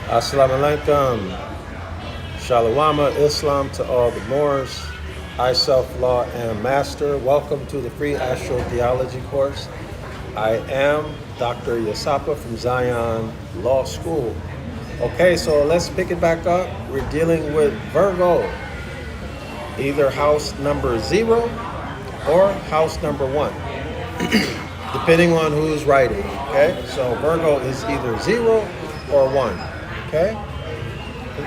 Assalamu alaikum. Shalawama, Islam to all the Moors. I self-law am master. Welcome to the free astrotheology course. I am Dr. Yasapa from Zion Law School. Okay, so let's pick it back up. We're dealing with Virgo. Either house number 0 or house number 1. Depending on who's writing, okay? So Virgo is either 0 or 1, okay?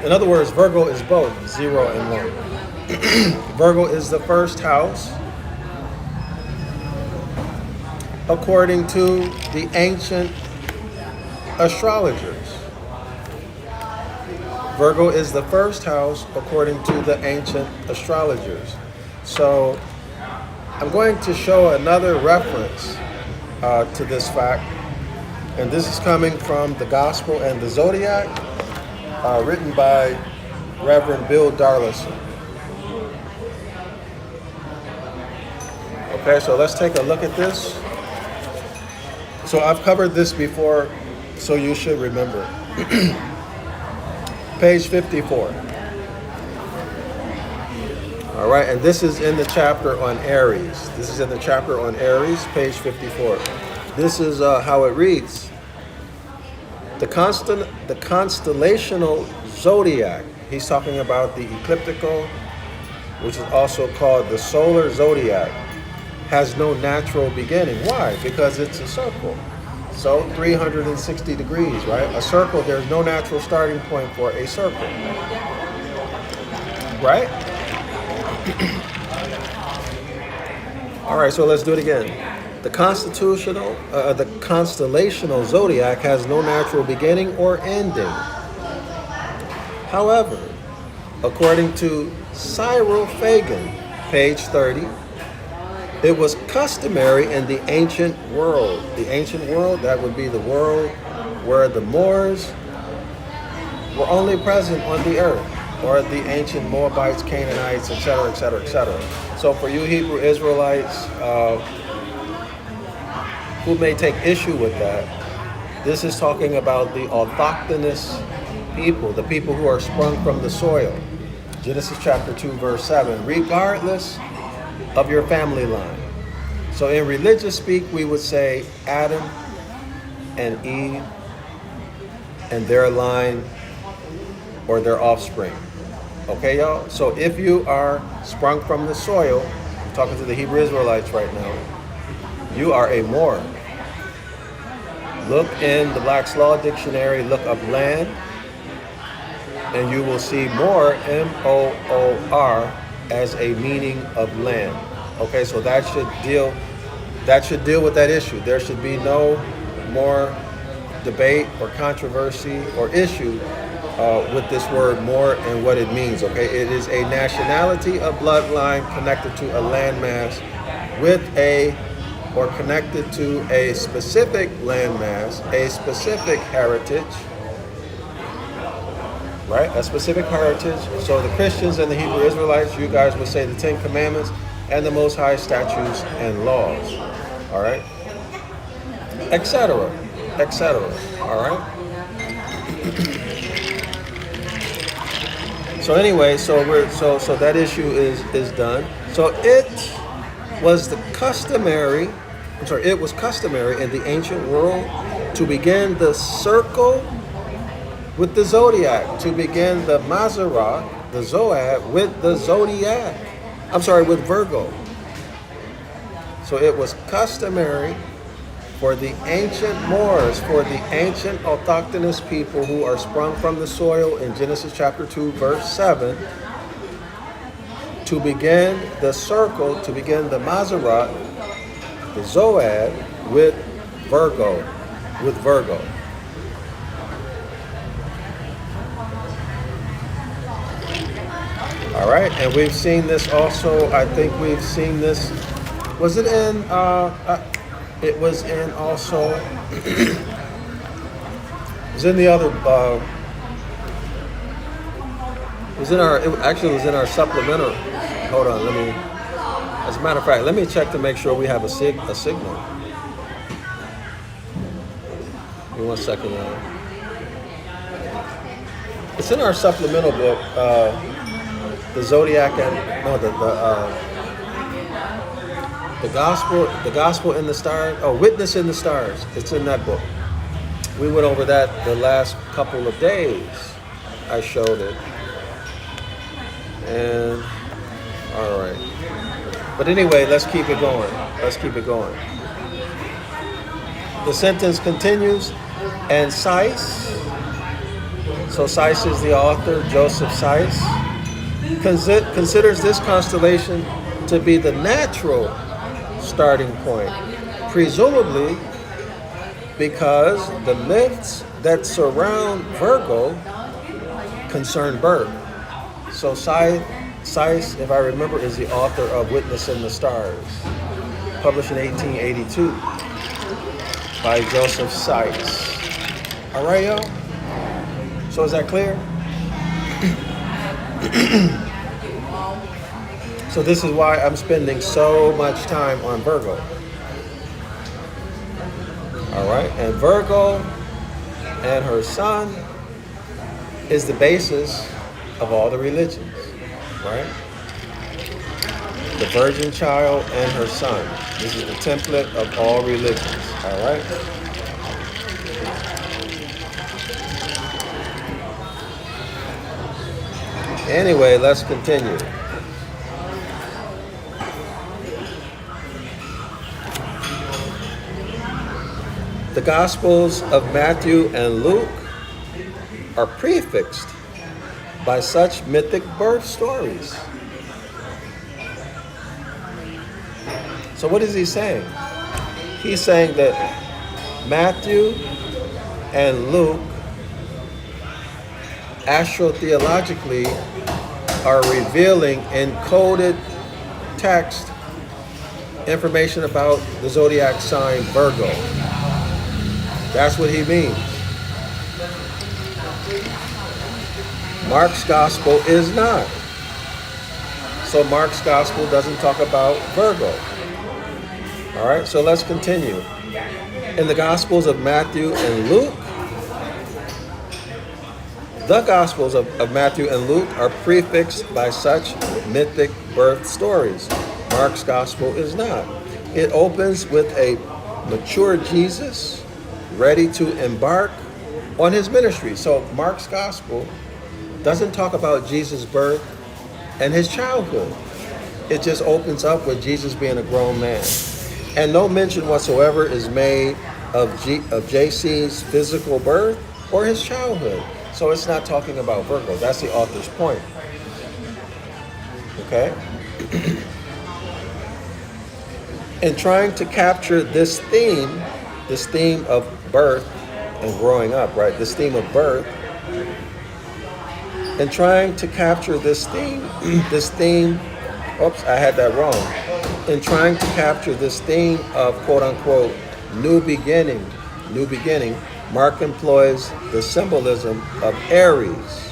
In other words, Virgo is both 0 and 1. Virgo is the first house according to the ancient astrologers. Virgo is the first house according to the ancient astrologers. So I'm going to show another reference to this fact, and this is coming from the Gospel and the Zodiac, written by Reverend Bill Darrell-El. Okay, so let's take a look at this. So I've covered this before, so you should remember. Page 54. All right, and this is in the chapter on Aries. This is in the chapter on Aries, page 54. This is how it reads. The constellational zodiac, he's talking about the ecliptical, which is also called the solar zodiac, has no natural beginning. Why? Because it's a circle. So 360 degrees, right? A circle, there's no natural starting point for a circle. Right? All right, so let's do it again. The constellational zodiac has no natural beginning or ending. However, according to Cyril Fagan, page 30, it was customary in the ancient world. The ancient world, that would be the world where the Moors were only present on the earth, or the ancient Moabites, Canaanites, etc., etc., etc. So for you Hebrew Israelites who may take issue with that, this is talking about the autochthonous people, the people who are sprung from the soil. Genesis chapter 2, verse 7, regardless of your family line. So in religious speak, we would say Adam and Eve and their line or their offspring. Okay, y'all? So if you are sprung from the soil, I'm talking to the Hebrew Israelites right now, you are a Moor. Look in the Black's Law Dictionary, look up land, and you will see Moor, M-O-O-R, as a meaning of land. Okay, so that should deal with that issue. There should be no more debate or controversy or issue with this word Moor and what it means. Okay, it is a nationality, a bloodline connected to a landmass or connected to a specific landmass, a specific heritage. Right? A specific heritage. So the Christians and the Hebrew Israelites, you guys would say the 10 Commandments and the Most High statutes and laws. All right? Etc. Etc. All right? So anyway, so that issue is done. So it was customary in the ancient world to begin the circle with the zodiac, to begin the Mazarak, the Zoad, with the zodiac. With Virgo. So it was customary for the ancient Moors, for the ancient autochthonous people who are sprung from the soil in Genesis chapter 2, verse 7, to begin the circle, to begin the Mazarak, the Zoad, with Virgo. All right, and we've seen this also. I think we've seen this. Was it in? It was in also. It was in the other. It was in our. It actually was in our supplemental. Hold on, let me. As a matter of fact, let me check to make sure we have a signal. Give me 1 second, y'all. It's in our supplemental book, the Zodiac and no, the Gospel in the Stars. Oh, Witness in the Stars. It's in that book. We went over that the last couple of days. I showed it, and all right. But anyway, let's keep it going. Let's keep it going. The sentence continues, and Seiss, so Seiss is the author, Joseph Seiss, considers this constellation to be the natural starting point, presumably because the myths that surround Virgo concern birth. So Seiss, if I remember, is the author of Witness in the Stars, published in 1882 by Joseph Seiss. All right, y'all? So is that clear? So this is why I'm spending so much time on Virgo. All right, and Virgo and her sun is the basis of all the religions, right? The Virgin Child and her son. This is the template of all religions, all right? Anyway, let's continue. The Gospels of Matthew and Luke are prefixed by such mythic birth stories. So what is he saying? He's saying that Matthew and Luke astrotheologically are revealing encoded text information about the zodiac sign Virgo. That's what he means. Mark's gospel is not. So Mark's gospel doesn't talk about Virgo. All right, so let's continue. In the Gospels of Matthew and Luke, the Gospels of Matthew and Luke are prefixed by such mythic birth stories. Mark's Gospel is not. It opens with a mature Jesus ready to embark on his ministry. So Mark's Gospel doesn't talk about Jesus' birth and his childhood. It just opens up with Jesus being a grown man. And no mention whatsoever is made of JC's physical birth or his childhood. So it's not talking about Virgo. That's the author's point. Okay? In trying to capture this theme of birth and growing up, right? This theme of birth, and trying to capture this theme, oops, I had that wrong. In trying to capture this theme of quote unquote new beginning, Mark employs the symbolism of Aries,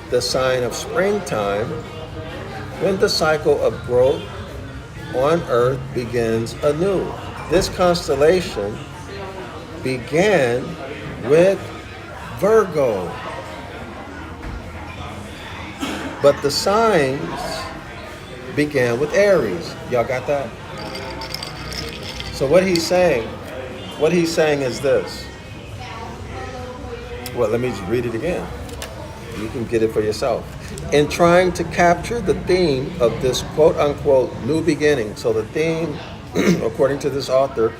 the sign of springtime, when the cycle of growth on Earth begins anew. This constellation began with Virgo, but the signs began with Aries. Y'all got that? So what he's saying is this. Well, let me just read it again. You can get it for yourself. In trying to capture the theme of this quote-unquote new beginning. So the theme, according to this author,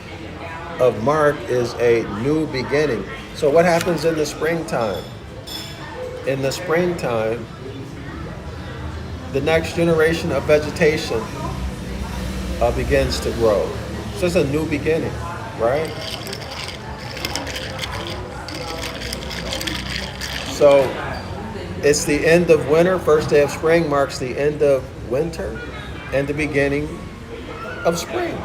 of Mark is a new beginning. So what happens in the springtime? In the springtime, the next generation of vegetation begins to grow. So it's a new beginning, right? So it's the end of winter. First day of spring marks the end of winter and the beginning of spring.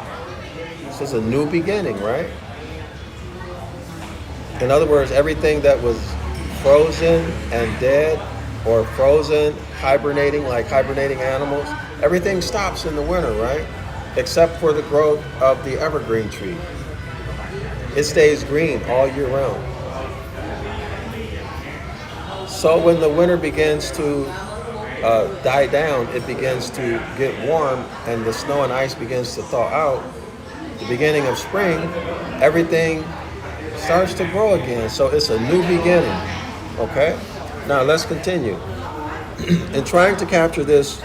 So it's a new beginning, right? In other words, everything that was frozen and dead, or frozen, hibernating, like hibernating animals, everything stops in the winter, right? Except for the growth of the evergreen tree. It stays green all year round. So when the winter begins to die down, it begins to get warm, and the snow and ice begins to thaw out. The beginning of spring, everything starts to grow again. So it's a new beginning. Okay? Now let's continue. In trying to capture this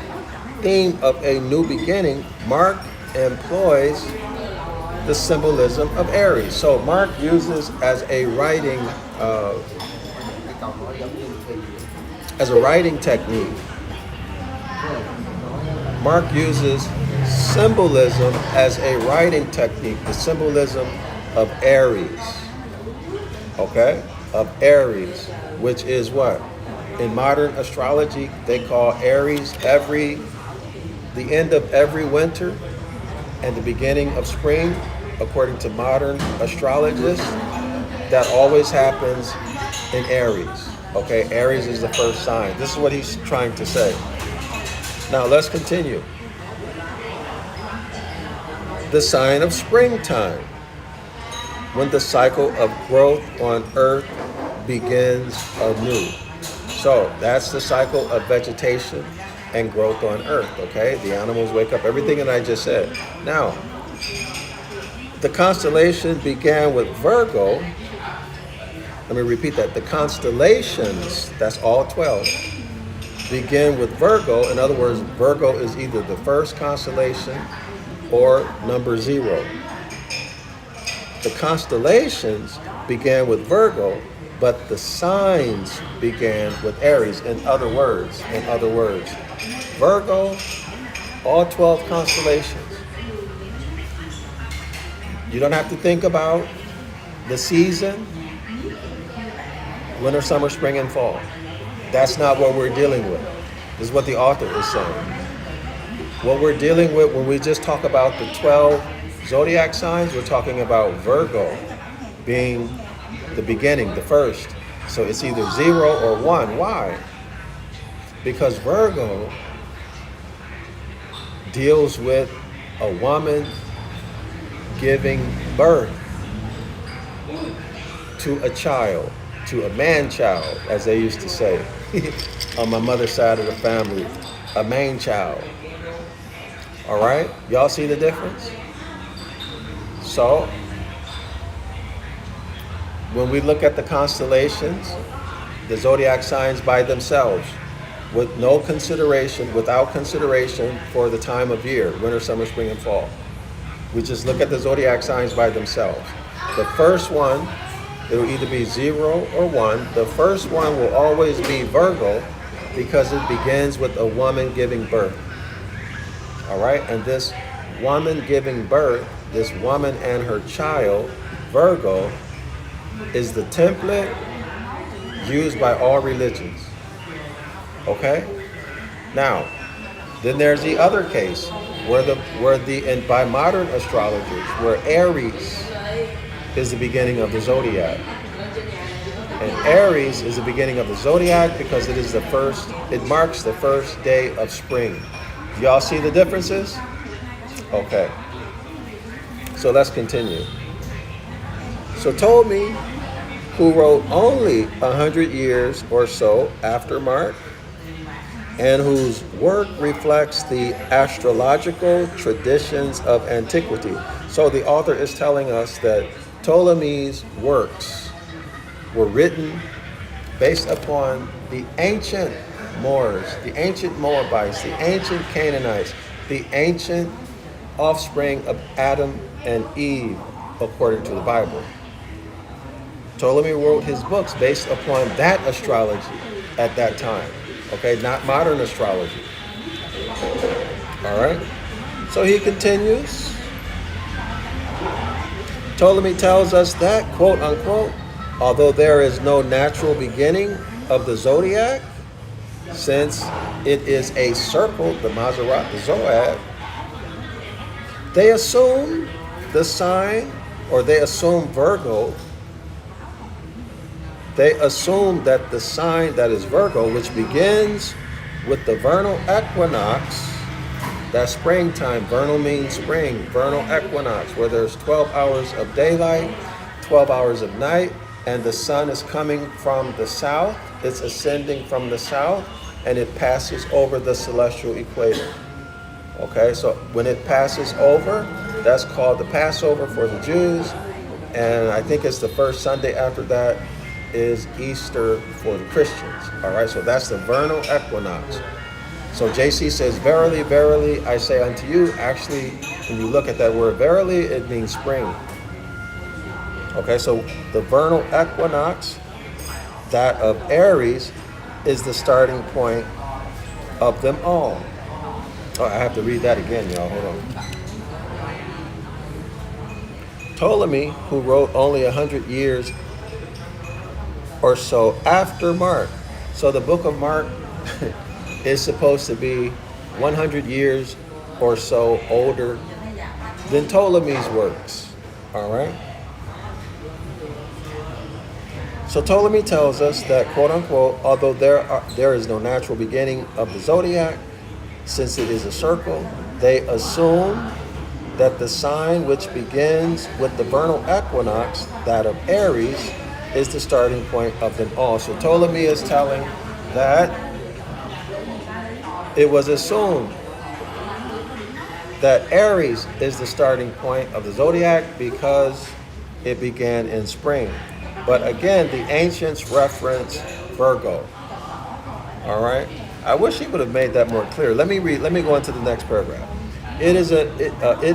theme of a new beginning, Mark employs the symbolism of Aries. So Mark uses as a writing technique. Mark uses symbolism as a writing technique, the symbolism of Aries. Okay? Of Aries, which is what? In modern astrology, they call Aries the end of every winter and the beginning of spring. According to modern astrologists, that always happens in Aries. Okay, Aries is the first sign. This is what he's trying to say. Now let's continue. The sign of springtime, when the cycle of growth on Earth begins anew. So that's the cycle of vegetation and growth on Earth, okay? The animals wake up, everything that I just said. Now, the constellation began with Virgo. Let me repeat that. The constellations, that's all 12, begin with Virgo. In other words, Virgo is either the first constellation or number 0. The constellations began with Virgo, but the signs began with Aries. In other words, Virgo, all 12 constellations. You don't have to think about the season, winter, summer, spring, and fall. That's not what we're dealing with. This is what the author is saying. What we're dealing with when we just talk about the 12 zodiac signs, we're talking about Virgo being the beginning, the first. So it's either 0 or 1. Why? Because Virgo deals with a woman giving birth to a child, to a man-child, as they used to say on my mother's side of the family, a man-child. All right? Y'all see the difference? So, when we look at the constellations, the zodiac signs by themselves, without consideration for the time of year, winter, summer, spring, and fall. We just look at the zodiac signs by themselves. The first one, it'll either be 0 or 1. The first one will always be Virgo because it begins with a woman giving birth. All right? And this woman giving birth, this woman and her child, Virgo, is the template used by all religions. Okay? Now, then there's the other case and by modern astrologers, where Aries is the beginning of the zodiac. And Aries is the beginning of the zodiac because it marks the first day of spring. Do y'all see the differences? Okay. So let's continue. So Ptolemy, who wrote only 100 years or so after Mark, and whose work reflects the astrological traditions of antiquity. So the author is telling us that Ptolemy's works were written based upon the ancient Moors, the ancient Moabites, the ancient Canaanites, the ancient offspring of Adam and Eve, according to the Bible. Ptolemy wrote his books based upon that astrology at that time. Okay, not modern astrology. All right. So he continues. Ptolemy tells us that, quote unquote, although there is no natural beginning of the zodiac, since it is a circle, the Maserat, the Zoad, they assume the sign, or they assume Virgo. They assume that the sign that is Virgo, which begins with the vernal equinox, that's springtime. Vernal means spring. Vernal equinox, where there's 12 hours of daylight, 12 hours of night, and the sun is coming from the south it's ascending from the south, and it passes over the celestial equator. Okay, so when it passes over, that's called the Passover for the Jews, and I think it's the first Sunday after that is Easter for the Christians. All right, so that's the vernal equinox. So JC says, verily, verily, I say unto you. Actually, when you look at that word verily, it means spring. Okay, so the vernal equinox, that of Aries, is the starting point of them all. Oh, I have to read that again, y'all. Hold on. Ptolemy, who wrote only 100 years or so after Mark. So the book of Mark is supposed to be 100 years or so older than Ptolemy's works. All right? So Ptolemy tells us that, quote unquote, although there is no natural beginning of the zodiac, since it is a circle, they assume that the sign which begins with the vernal equinox, that of Aries, is the starting point of them all. So Ptolemy is telling that it was assumed that Aries is the starting point of the zodiac because it began in spring. But again, the ancients reference Virgo. All right? I wish he would have made that more clear. Let me go into the next paragraph. It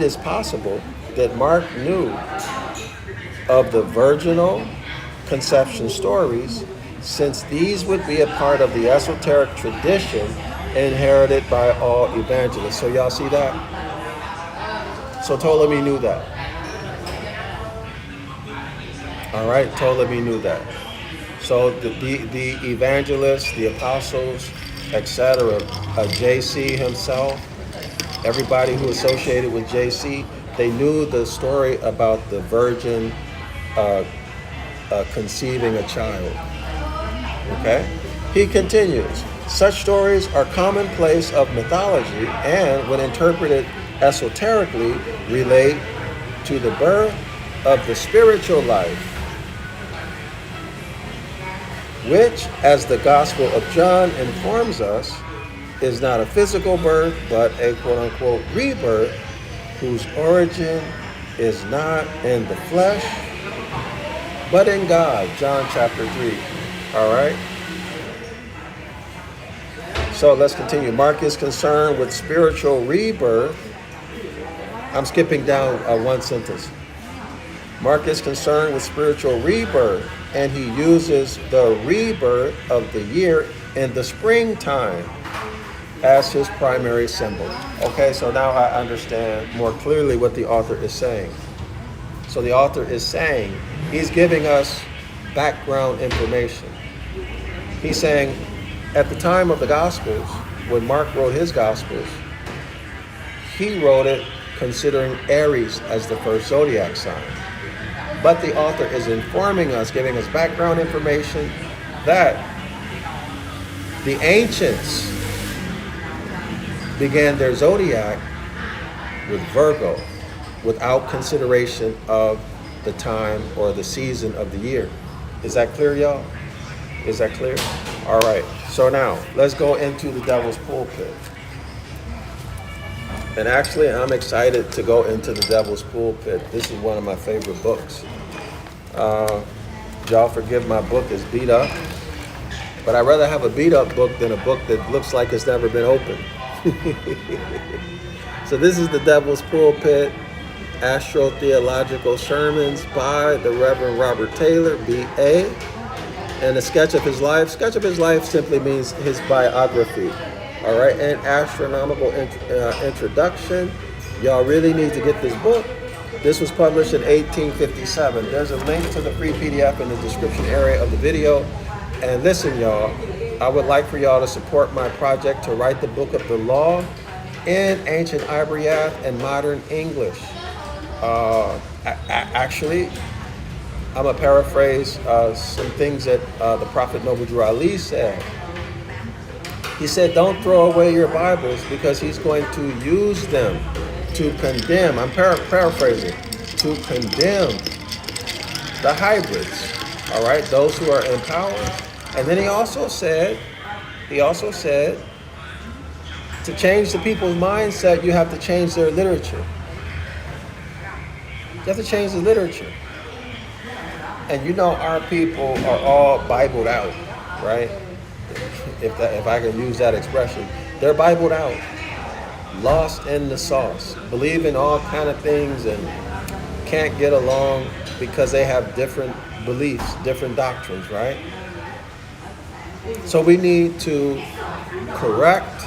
is possible that Mark knew of the virginal conception stories, since these would be a part of the esoteric tradition inherited by all evangelists. So y'all see that? So Ptolemy knew that. All right, Ptolemy knew that. So the evangelists, the apostles, etc., JC himself, everybody who associated with JC, they knew the story about the virgin conceiving a child. Okay? He continues, such stories are commonplace of mythology and, when interpreted esoterically, relate to the birth of the spiritual life, which, as the Gospel of John informs us, is not a physical birth, but a quote-unquote rebirth, whose origin is not in the flesh, but in God, John chapter 3. All right? So let's continue. Mark is concerned with spiritual rebirth. I'm skipping down one sentence. Mark is concerned with spiritual rebirth, and he uses the rebirth of the year in the springtime as his primary symbol. Okay, so now I understand more clearly what the author is saying. So the author is saying, he's giving us background information. He's saying, at the time of the Gospels, when Mark wrote his Gospels, he wrote it considering Aries as the first zodiac sign. But the author is informing us, giving us background information, that the ancients began their zodiac with Virgo, without consideration of the time or the season of the year. Is that clear, y'all? Is that clear? All right. So now, let's go into the Devil's Pulpit. And actually, I'm excited to go into the Devil's Pulpit. This is one of my favorite books. Y'all forgive my book is beat up, but I'd rather have a beat up book than a book that looks like it's never been opened. So this is the Devil's Pulpit, Astro-Theological Sermons by the Reverend Robert Taylor, B.A., and a sketch of his life. Sketch of his life simply means his biography. All right, and astronomical introduction. Y'all really need to get this book. This was published in 1857. There's a link to the free PDF in the description area of the video. And listen, y'all, I would like for y'all to support my project to write the book of the law in Ancient Ibaryath and Modern English. Actually, I'm going to paraphrase some things that the Prophet Noble Drew Ali said. He said, don't throw away your Bibles, because he's going to use them to condemn, I'm paraphrasing, to condemn the hybrids, all right, those who are in power, And then he also said, to change the people's mindset, you have to change their literature. You have to change the literature. And you know our people are all Bibled out, right? If I can use that expression. They're Bibled out. Lost in the sauce. Believe in all kind of things and can't get along because they have different beliefs, different doctrines, right? So we need to correct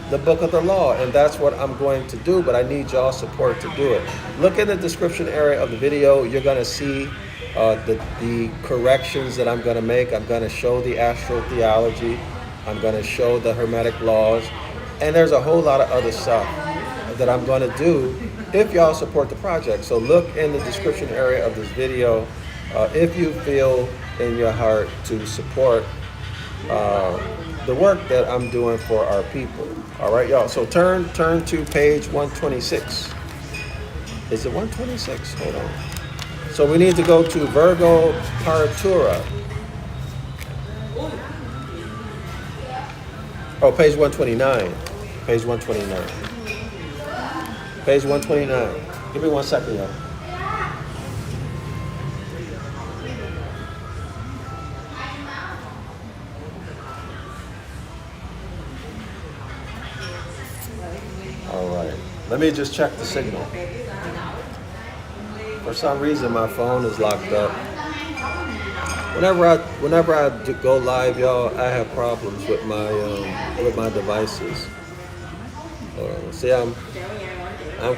the book of the law, and that's what I'm going to do, but I need y'all's support to do it. Look in the description area of the video. You're going to see the corrections that I'm going to make. I'm going to show the astrotheology. I'm going to show the Hermetic Laws. And there's a whole lot of other stuff that I'm going to do if y'all support the project. So look in the description area of this video if you feel in your heart to support the work that I'm doing for our people. All right, y'all. So turn to page 126. Is it 126? Hold on. So we need to go to Virgo Paritura. Oh, page 129. Page 129. Page 129. Give me 1 second, y'all. All right. Let me just check the signal. For some reason, my phone is locked up. Whenever I go live, y'all, I have problems with my devices. See, I'm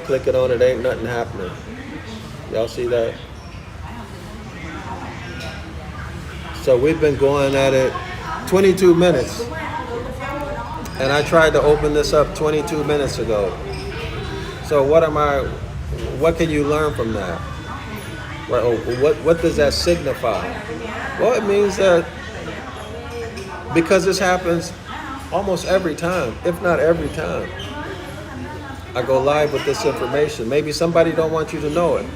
clicking on it, ain't nothing happening. Y'all see that? So we've been going at it 22 minutes, and I tried to open this up 22 minutes ago. So what can you learn from that? Right? What does that signify? Well, it means that because this happens almost every time, if not every time, I go live with this information. Maybe somebody don't want you to know it.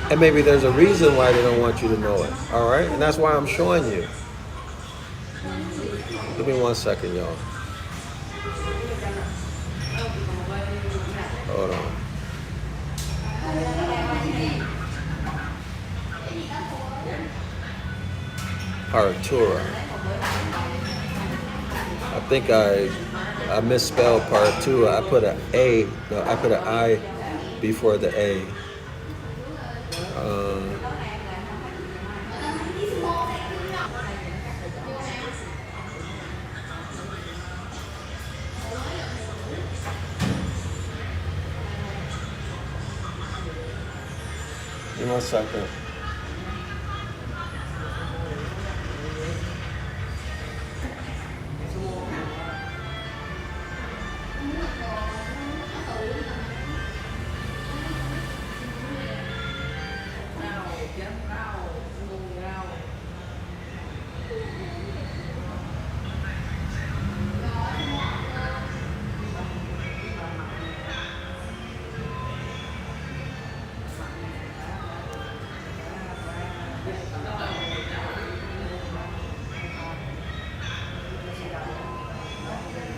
And maybe there's a reason why they don't want you to know it. All right? And that's why I'm showing you. Give me 1 second, y'all. Hold on. Paritura. I think I misspelled Paritura. I put an I before the A. Give me 1 second.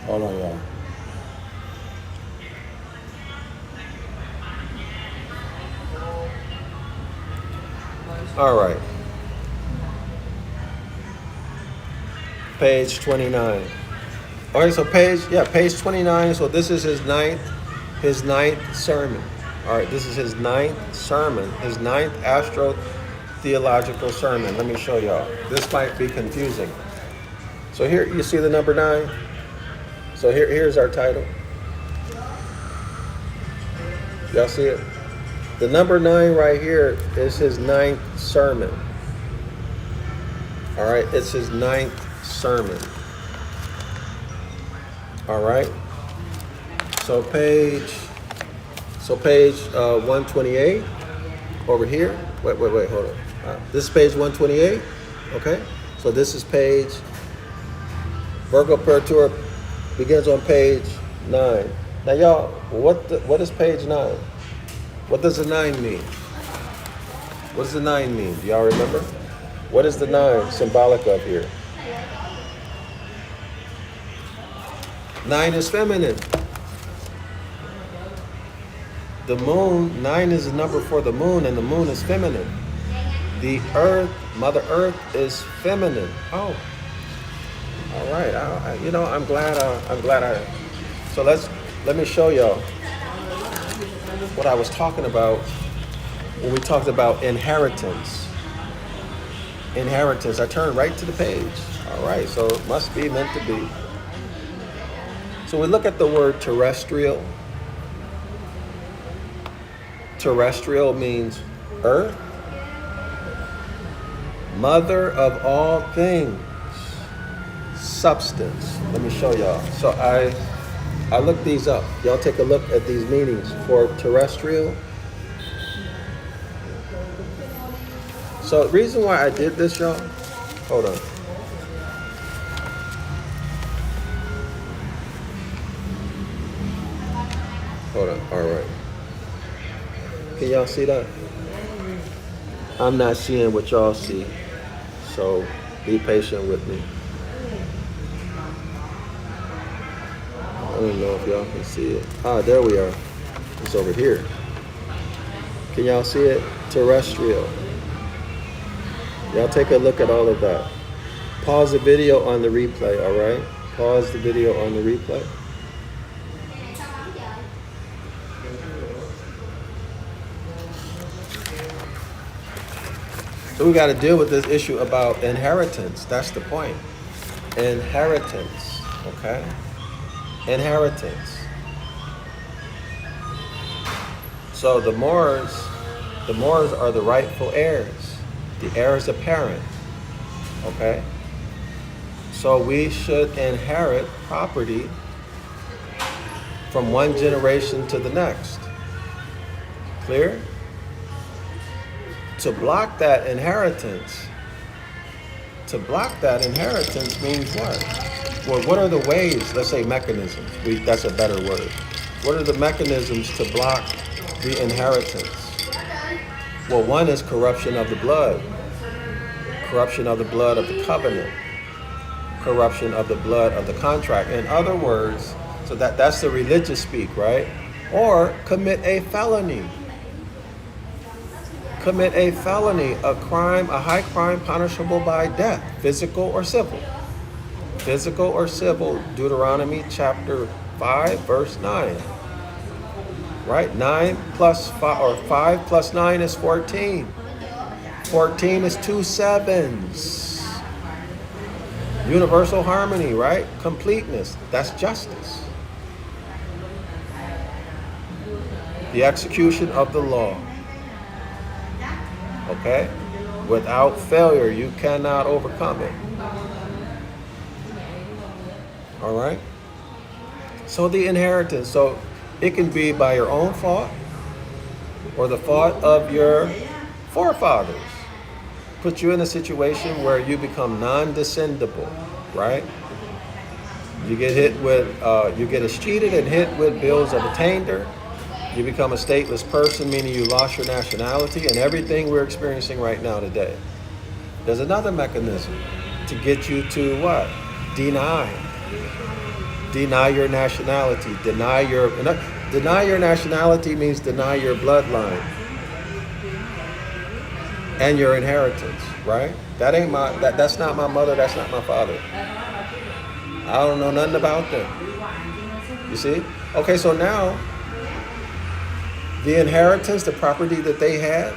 Hold on, y'all. All right. Page 29. All right, so page 29. So this is his ninth sermon. All right, this is his ninth sermon, his ninth astro-theological sermon. Let me show y'all. This might be confusing. So here, you see the number 9? So here's our title. Y'all see it? The number 9 right here is his ninth sermon. All right, it's his ninth sermon. All right. So page 128 over here. Wait, hold on. This is page 128. Okay. So this is page Virgo Paritura begins on page 9. Now, y'all, what is page 9? What does the 9 mean? What does the 9 mean? Do y'all remember? What is the 9 symbolic of here? 9 is feminine. The moon, 9 is the number for the moon, and the moon is feminine. The earth, Mother Earth, is feminine. Oh, all right. I'm glad. So let me show y'all what I was talking about when we talked about inheritance. Inheritance. I turned right to the page. All right. So it must be meant to be. So we look at the word terrestrial. Terrestrial means earth, mother of all things, substance. Let me show y'all. So I looked these up. Y'all take a look at these meanings for terrestrial. So the reason why I did this, y'all, hold on. Hold on, all right. Can y'all see that? I'm not seeing what y'all see, so be patient with me. I don't know if y'all can see it. Ah, there we are. It's over here. Can y'all see it? Terrestrial. Y'all take a look at all of that. Pause the video on the replay, all right? Pause the video on the replay. So we got to deal with this issue about inheritance. That's the point. Inheritance, okay? Inheritance. So the Moors are the rightful heirs, the heirs apparent, okay? So we should inherit property from one generation to the next. Clear? To block that inheritance means what? Well, what are the ways, let's say mechanisms, that's a better word. What are the mechanisms to block the inheritance? Well, one is corruption of the blood of the covenant, corruption of the blood of the contract. In other words, so that's the religious speak, right? Or commit a felony. Commit a felony, a crime, a high crime punishable by death, physical or civil. Physical or civil, Deuteronomy chapter 5, verse 9. Right? 9 plus 5, or 5 plus 9 is 14. 14 is 2 sevens. Universal harmony, right? Completeness. That's justice. The execution of the law. Okay? Without failure, you cannot overcome it. All right? So the inheritance. So it can be by your own fault or the fault of your forefathers. Put you in a situation where you become non-descendable, right? You get hit with, you get escheated and hit with bills of attainder. You become a stateless person, meaning you lost your nationality, and everything we're experiencing right now today. There's another mechanism to get you to what? Deny your nationality. Deny your nationality means deny your bloodline and your inheritance, right? That's not my mother, that's not my father. I don't know nothing about them. You see? Okay, so now the inheritance, the property that they had,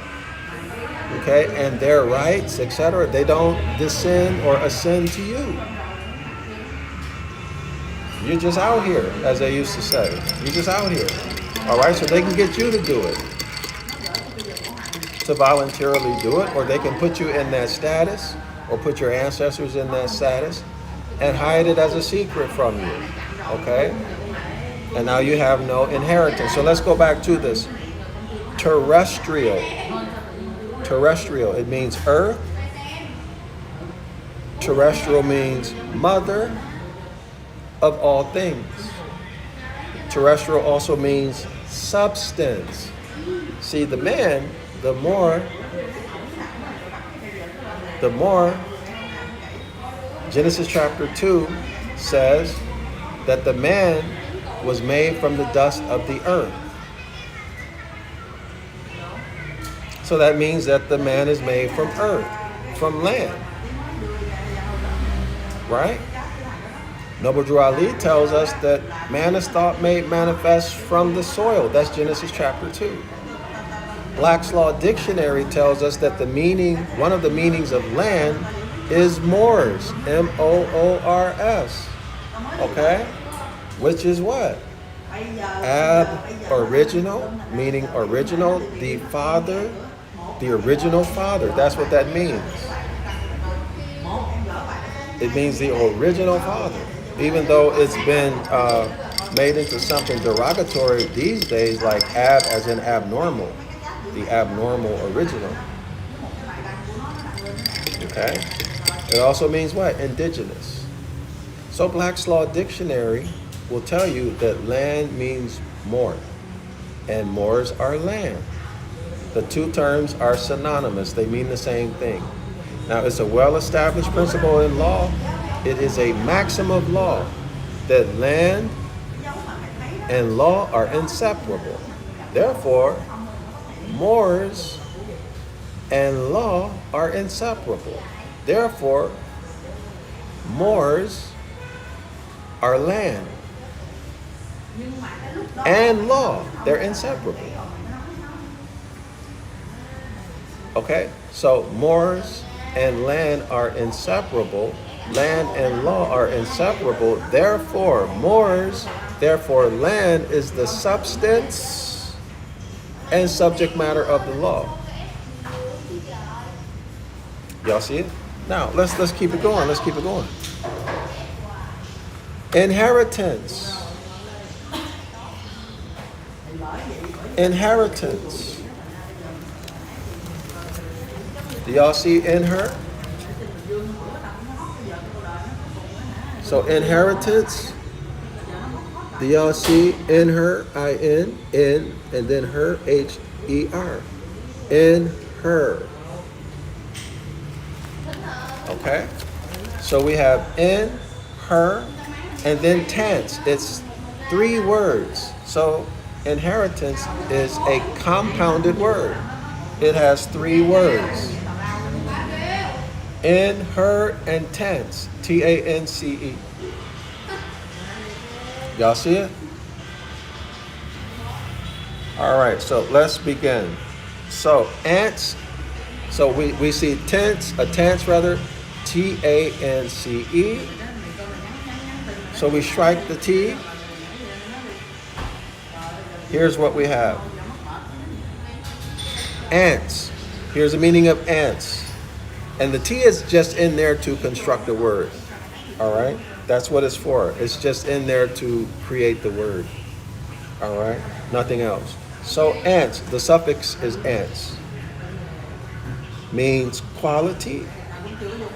okay, and their rights, etc., they don't descend or ascend to you. You're just out here, as they used to say. You're just out here. All right, so they can get you to do it, to voluntarily do it, or they can put you in that status, or put your ancestors in that status, and hide it as a secret from you, okay? And now you have no inheritance. So let's go back to this. Terrestrial. Terrestrial, it means earth. Terrestrial means mother of all things. Terrestrial also means substance. See, the man, the more the more, Genesis chapter 2 says that the man was made from the dust of the earth. So that means that the man is made from earth, from land. Right? Noble Drew Ali tells us that man is thought made manifest from the soil. That's Genesis chapter 2. Black's Law Dictionary tells us that one of the meanings of land is moors, M-O-O-R-S. Okay? Which is what? Aboriginal, meaning original, the father, the original father. That's what that means. It means the original father. Even though it's been made into something derogatory these days, like ab as in abnormal, the abnormal original. Okay? It also means what? Indigenous. So Black's Law Dictionary will tell you that land means moor, and moors are land. The two terms are synonymous. They mean the same thing. Now, it's a well-established principle in law. It is a maxim of law that land and law are inseparable. Therefore, moors and law are inseparable. Therefore, moors are land and law. They're inseparable. Okay? So moors and land are inseparable. Land and law are inseparable. Therefore, land is the substance and subject matter of the law. Y'all see it? Now, let's keep it going. Let's keep it going. Inheritance. Inheritance. Do y'all see in her? So inheritance. Do y'all see in her? I-N, in, and then her, H-E-R. In her. Okay? So we have in, her, and then tense. It's 3 words. So inheritance is a compounded word. It has 3 words. In, her, and tense. T-A-N-C-E. Y'all see it? All right, so let's begin. So ants. So we see tense, a tense rather, T-A-N-C-E. So we strike the T. Here's what we have. Ants. Here's the meaning of ants. And the T is just in there to construct a word. All right? That's what it's for. It's just in there to create the word. All right? Nothing else. So ants, the suffix is ants. Means quality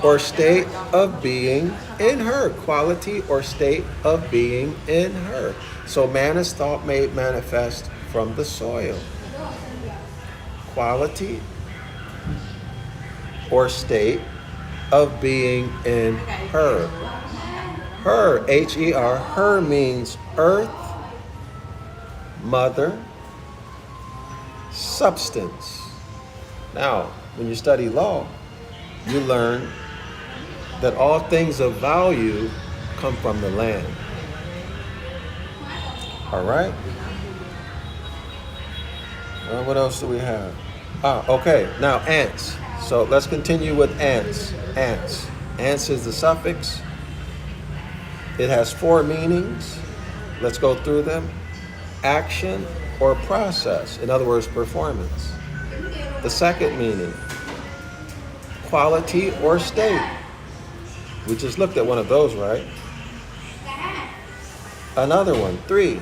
or state of being in her. Quality or state of being in her. So man is thought made manifest from the soil. Quality or state of being in her. Her, H-E-R, her means earth, mother, substance. Now, when you study law, you learn that all things of value come from the land. All right? Well, what else do we have? Okay, now ants. So let's continue with ants. Ants. Ants is the suffix. It has 4 meanings. Let's go through them. Action or process. In other words, performance. The second meaning, quality or state. We just looked at one of those, right? Another one, 3,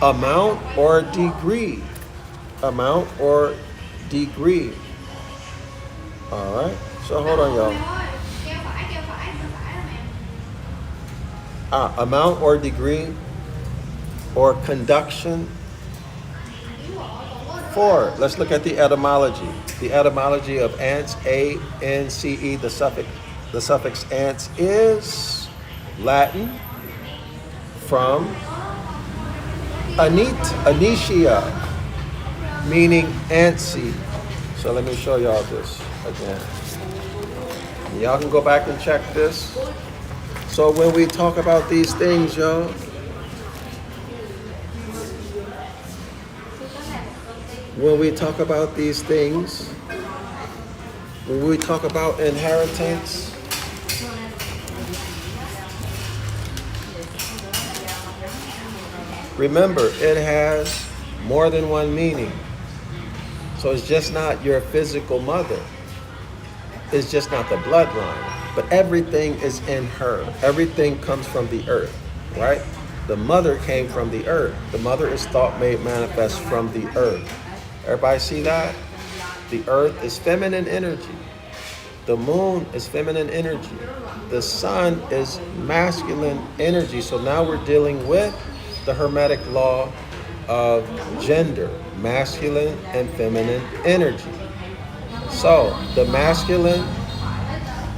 amount or degree. Amount or degree. All right, so hold on, y'all. Amount or degree or conduction. 4, let's look at the etymology. The etymology of ants, A-N-C-E, the suffix ants is Latin from anitia, meaning antsy. So let me show y'all this again. Y'all can go back and check this. So when we talk about these things, y'all, when we talk about these things, when we talk about inheritance, remember, it has more than one meaning. So it's just not your physical mother. It's just not the bloodline. But everything is in her. Everything comes from the earth, right? The mother came from the earth. The mother is thought made manifest from the earth. Everybody see that? The earth is feminine energy. The moon is feminine energy. The sun is masculine energy. So now we're dealing with the Hermetic law of gender, masculine and feminine energy. So the masculine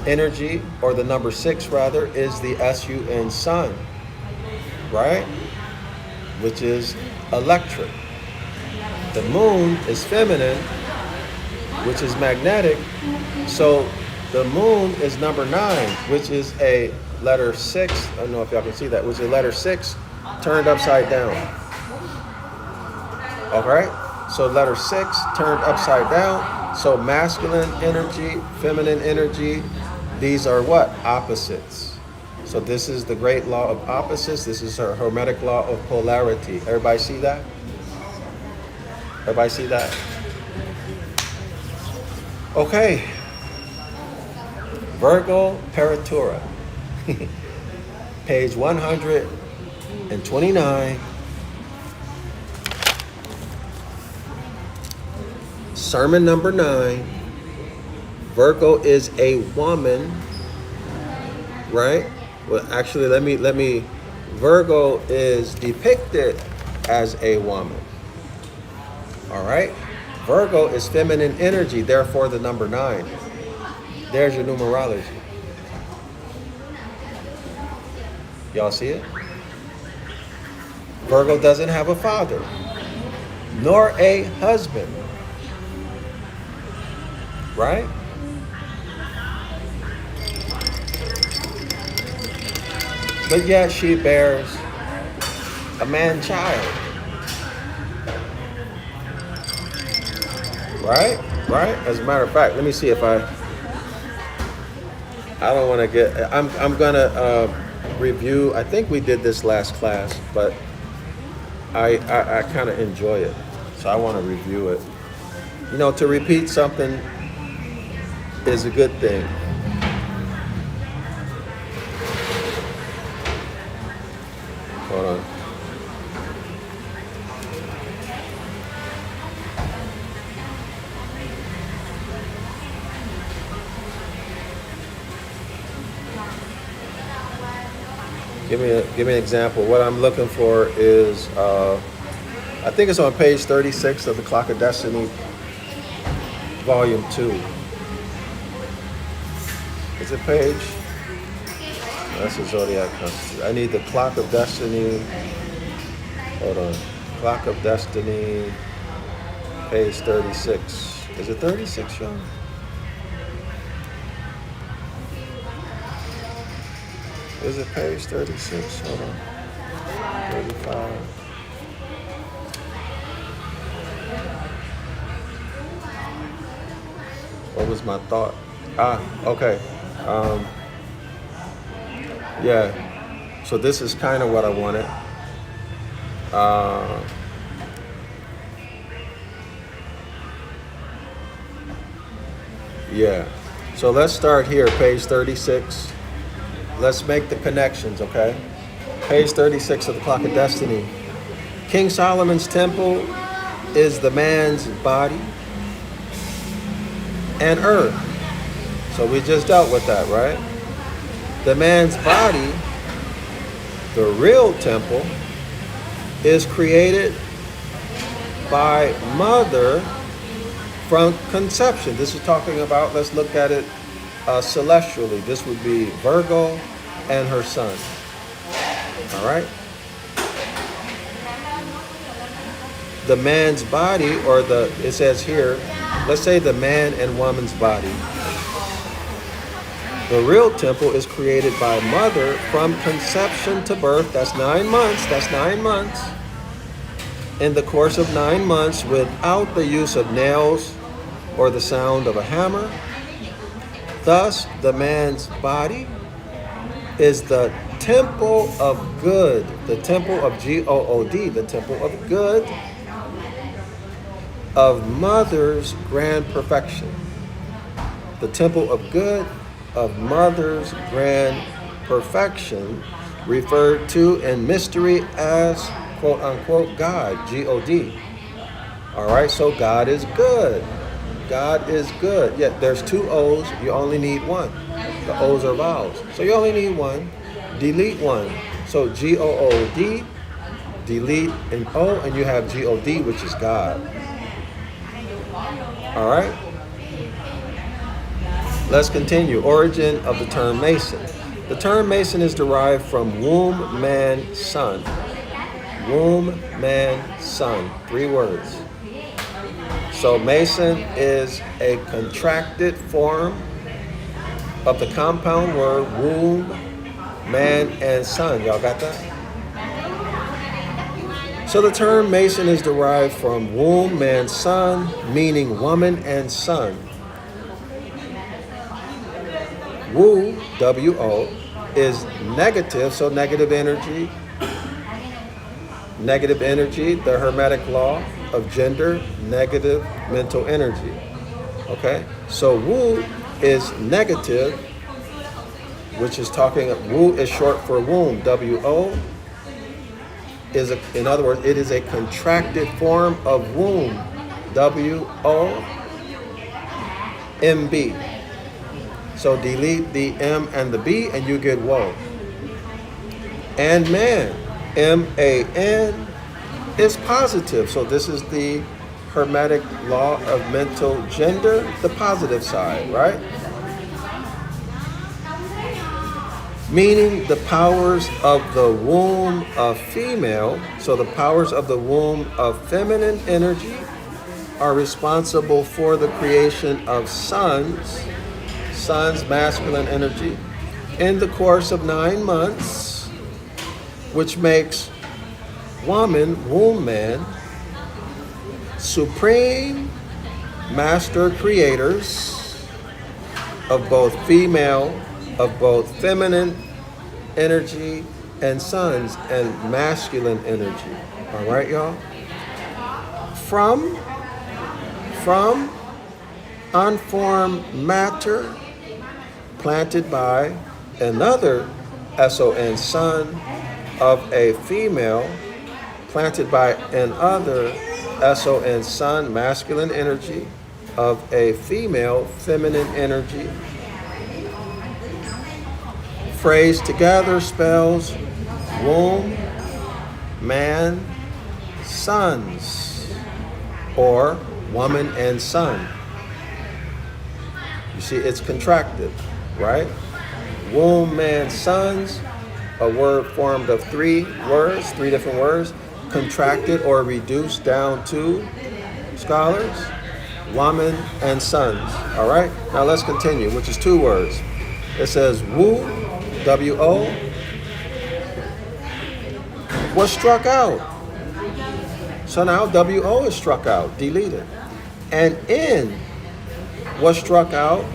energy, or the number 6 rather, is the sun sun, right? Which is electric. The moon is feminine, which is magnetic. So the moon is number 9, which is a letter 6. I don't know if y'all can see that, which is letter 6 turned upside down. All right? So letter 6 turned upside down. So masculine energy, feminine energy, these are what? Opposites. So this is the great law of opposites. This is our Hermetic law of polarity. Everybody see that? Everybody see that? Okay. Virgo Paritura. Page 129. Sermon number 9. Virgo is a woman, right? Well, actually, let me. Virgo is depicted as a woman. All right? Virgo is feminine energy, therefore the number 9. There's your numerology. Y'all see it? Virgo doesn't have a father, nor a husband. Right? But yet she bears a man-child. Right? Right? As a matter of fact, let me see if I don't want to get, I'm going to review, I think we did this last class, but I kind of enjoy it. So I want to review it. You know, to repeat something is a good thing. Hold on. Give me an example. What I'm looking for is, I think it's on page 36 of the Clock of Destiny, Volume 2. Is it page? That's the Zodiac Constitution. I need the Clock of Destiny. Hold on. Clock of Destiny, page 36. Is it 36, Sean? Is it page 36? Hold on. 35. What was my thought? Okay. Yeah. So this is kind of what I wanted. Yeah. So let's start here, page 36. Let's make the connections, okay? Page 36 of the Clock of Destiny. King Solomon's temple is the man's body and earth. So we just dealt with that, right? The man's body, the real temple, is created by mother from conception. This is talking about, let's look at it celestially. This would be Virgo and her son. All right? The man's body, or it says here, let's say the man and woman's body. The real temple is created by mother from conception to birth. That's 9 months. That's 9 months. In the course of 9 months, without the use of nails or the sound of a hammer. Thus, the man's body is the temple of good, the temple of G-O-O-D, the temple of good, of mother's grand perfection. The temple of good, of mother's grand perfection, referred to in mystery as quote unquote God, G-O-D. All right, so God is good. God is good. Yet there's 2 O's, you only need 1. The O's are vowels. So you only need 1. Delete 1. So G-O-O-D, delete an O, and you have G-O-D, which is God. All right? Let's continue. Origin of the term Mason. The term Mason is derived from womb, man, son. Womb, man, son. 3 words. So Mason is a contracted form of the compound word womb, man, and son. Y'all got that? So the term Mason is derived from womb, man, son, meaning woman and son. Wu, W-O, is negative, so negative energy. Negative energy, the Hermetic Law of gender, negative mental energy. Okay? So Wu is negative, which is Wu is short for womb. W-O is, in other words, it is a contracted form of womb. W-O-M-B. So delete the M and the B and you get woe. And man, M-A-N, is positive. So this is the Hermetic Law of mental gender, the positive side, right? Meaning the powers of the womb of female, so the powers of the womb of feminine energy are responsible for the creation of sons, masculine energy, in the course of 9 months, which makes woman, womb man, supreme master creators of both feminine energy and sons and masculine energy. All right, y'all? From unformed matter planted by another S-O-N, son of a female, planted by another S-O-N, son, masculine energy, of a female, feminine energy. Phrase together spells womb, man, sons, or woman and son. You see, it's contracted, right? Womb, man, sons, a word formed of 3 words, 3 different words, contracted or reduced down to, scholars, woman and sons. All right? Now let's continue, which is 2 words. It says Wu, W-O, was struck out. So now W-O is struck out, deleted. And in was struck out,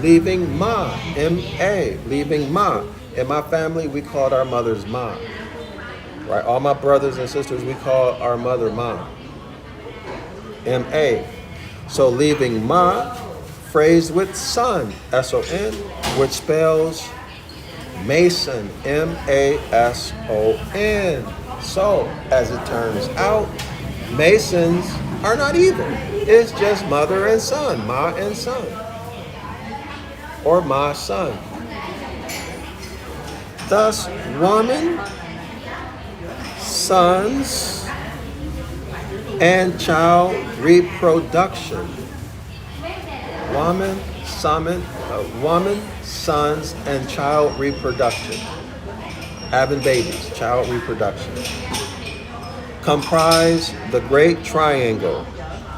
leaving Ma, M-A, leaving Ma. In my family, we called our mothers Ma. Right? All my brothers and sisters, we call our mother Ma. M-A. So leaving Ma, phrased with son, S-O-N, which spells Mason, M-A-S-O-N. So, as it turns out, Masons are not evil. It's just mother and son, Ma and son. Or Ma, son. Thus, woman, sons, and child reproduction. Woman, sons, and child reproduction. Having babies, child reproduction. Comprise the great triangle,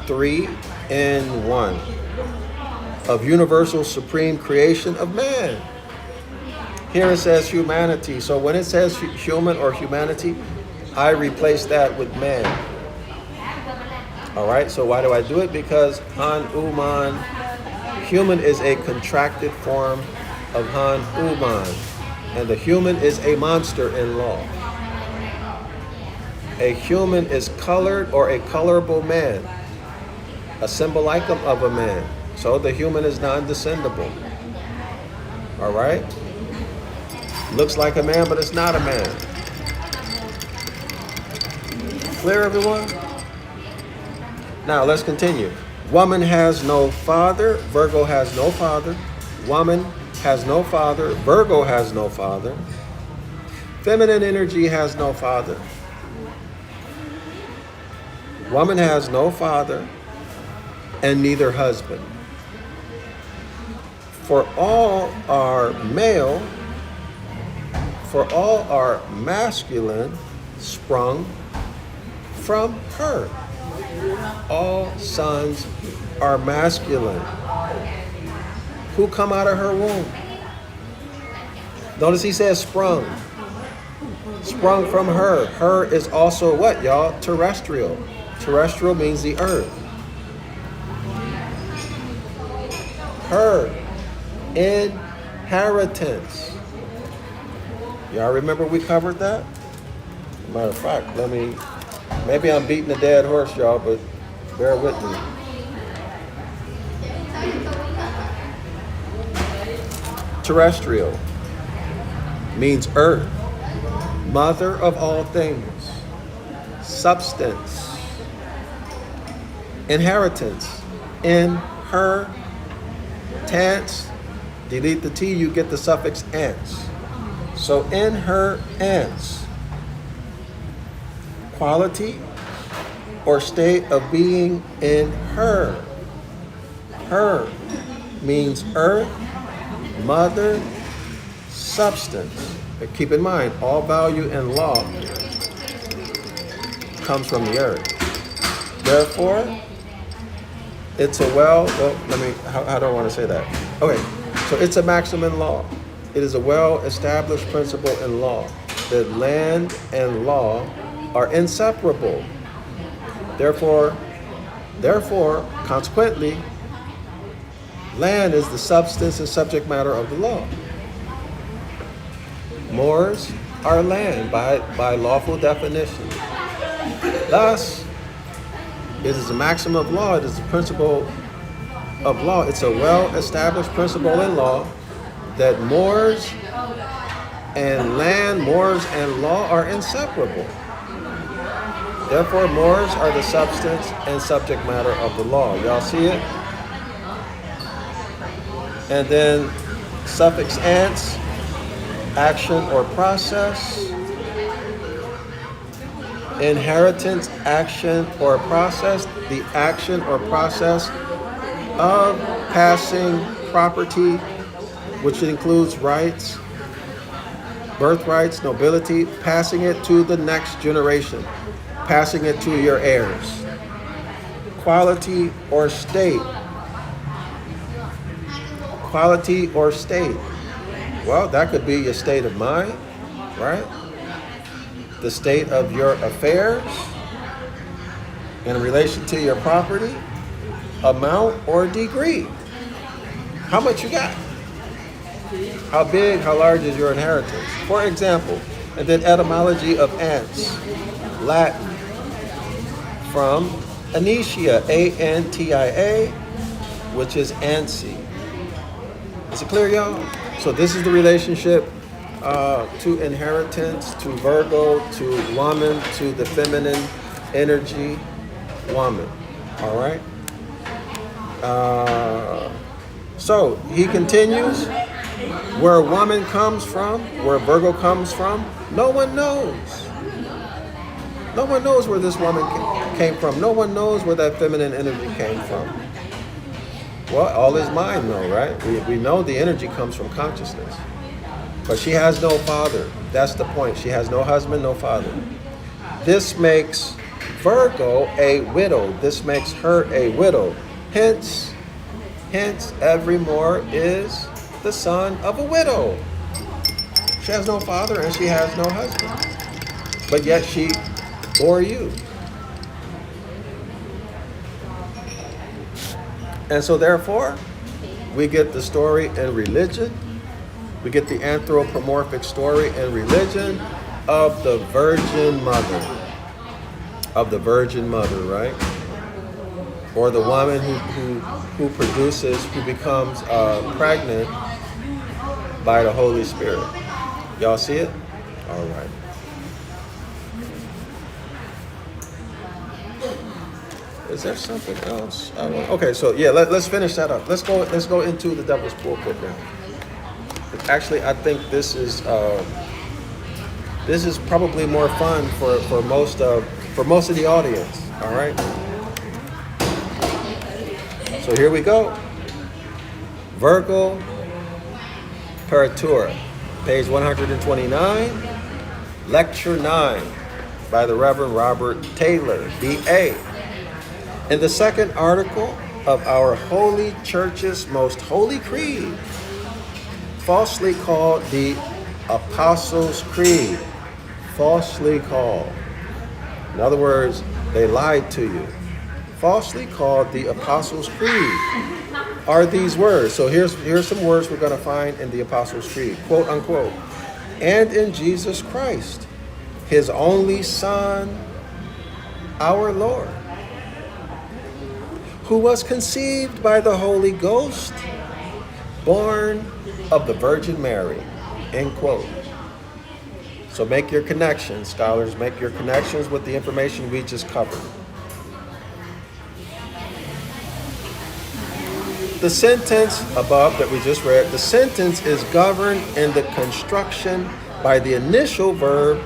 3 in 1, of universal supreme creation of man. Here it says humanity. So when it says human or humanity, I replace that with man. All right, so why do I do it? Because Han Uman, human is a contracted form of Han Uman, and the human is a monster in law. A human is colored or a colorable man, a symbolicum of a man. So the human is non-descendable. All right? Looks like a man, but it's not a man. Clear, everyone? Now, let's continue. Woman has no father. Virgo has no father. Woman has no father. Virgo has no father. Feminine energy has no father. Woman has no father and neither husband. For all are male, for all are masculine, sprung from her. All sons are masculine, who come out of her womb. Notice he says sprung. Sprung from her. Her is also what, y'all? Terrestrial. Terrestrial means the earth. Her inheritance. Y'all remember we covered that? Matter of fact, maybe I'm beating a dead horse, y'all, but bear with me. Terrestrial means earth, mother of all things, substance, inheritance, in her tense, delete the T, you get the suffix ants. So in her ants, quality or state of being in her. Her means earth, mother, substance. But keep in mind, all value in law comes from the earth. Therefore, it's a how do I want to say that? Okay, so it's a maxim in law. It is a well-established principle in law that land and law are inseparable. Therefore, consequently, land is the substance and subject matter of the law. Moors are land by lawful definition. Thus, it is a maxim of law. It is a principle of law. It's a well-established principle in law that Moors and law are inseparable. Therefore, Moors are the substance and subject matter of the law. Y'all see it? And then suffix ants, action or process. Inheritance, action or process. The action or process of passing property, which includes rights, birthrights, nobility, passing it to the next generation, passing it to your heirs. Quality or state. Quality or state. Well, that could be your state of mind, right? The state of your affairs in relation to your property, amount or degree. How much you got? How big, how large is your inheritance? For example, and then etymology of ants, Latin, from Anitia, A-N-T-I-A, which is antsy. Is it clear, y'all? So this is the relationship to inheritance, to Virgo, to woman, to the feminine energy, woman. All right? So he continues, where a woman comes from, where Virgo comes from, no one knows. No one knows where this woman came from? No one knows where that feminine energy came from. Well, all is mind, though, right? We know the energy comes from consciousness. But she has no father. That's the point. She has no husband, no father. This makes Virgo a widow. This makes her a widow. Hence, Evermore is the son of a widow. She has no father and she has no husband. But yet she bore you. And so therefore, we get the story in religion. We get the anthropomorphic story in religion of the Virgin Mother. Of the Virgin Mother, right? Or the woman who produces, who becomes pregnant by the Holy Spirit. Y'all see it? All right. Is there something else? Okay, so yeah, let's finish that up. Let's go into the Devil's Pulpit now. Actually, I think this is probably more fun for most of the audience. All right. So here we go. Virgo Paritura, page 129, lecture 9, by the Reverend Robert Taylor, B.A. In the second article of our Holy Church's most holy creed, falsely called the Apostles' Creed, falsely called. In other words, they lied to you. Falsely called the Apostles' Creed are these words. So here's some words we're going to find in the Apostles' Creed, quote unquote. And in Jesus Christ, his only Son, our Lord, who was conceived by the Holy Ghost, born of the Virgin Mary, end quote. So make your connections, scholars, make your connections with the information we just covered. The sentence above that we just read, the sentence is governed in the construction by the initial verb,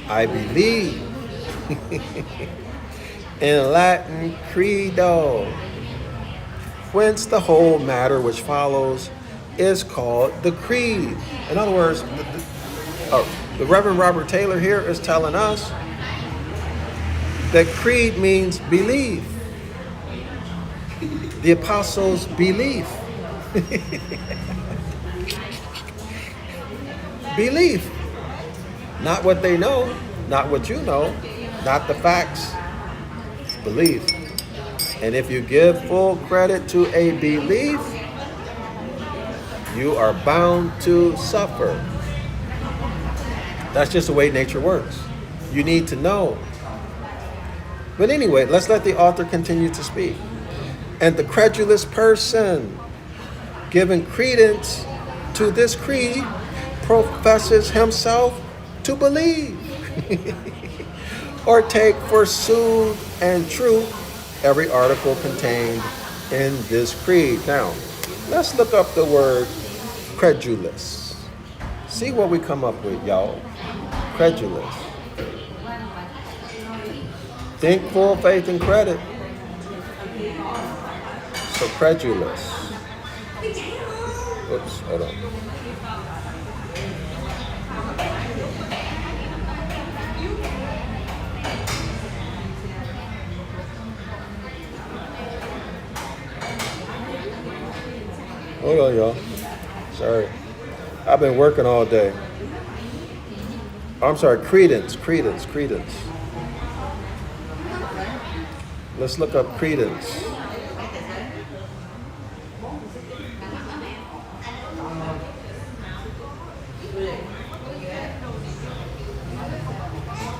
I believe. In Latin, credo. Whence the whole matter which follows is called the creed. In other words, the Reverend Robert Taylor here is telling us that creed means believe. The apostles' belief. Belief. Not what they know, not what you know, not the facts. It's belief. And if you give full credit to a belief, you are bound to suffer. That's just the way nature works. You need to know. But anyway, let's let the author continue to speak. And the credulous person, giving credence to this creed, professes himself to believe or take for sooth and true every article contained in this creed. Now, let's look up the word credulous. See what we come up with, y'all. Credulous. Think full faith and credit. So credulous. Oops, hold on. Hold on, y'all. Sorry. I've been working all day. I'm sorry, credence. Let's look up credence.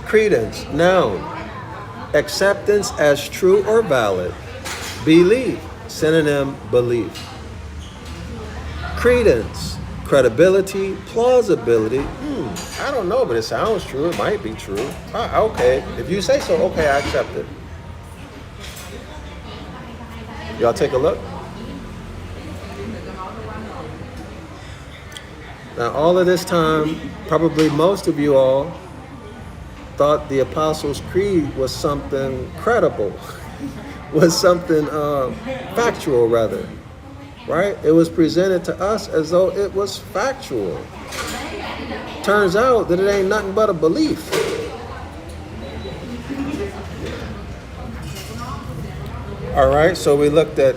Credence, noun, acceptance as true or valid. Belief, synonym, belief. Credence, credibility, plausibility. I don't know, but it sounds true. It might be true. Okay, if you say so, okay, I accept it. Y'all take a look. Now, all of this time, probably most of you all thought the Apostles' Creed was something credible, was something factual, rather, right? It was presented to us as though it was factual. Turns out that it ain't nothing but a belief. All right, so we looked at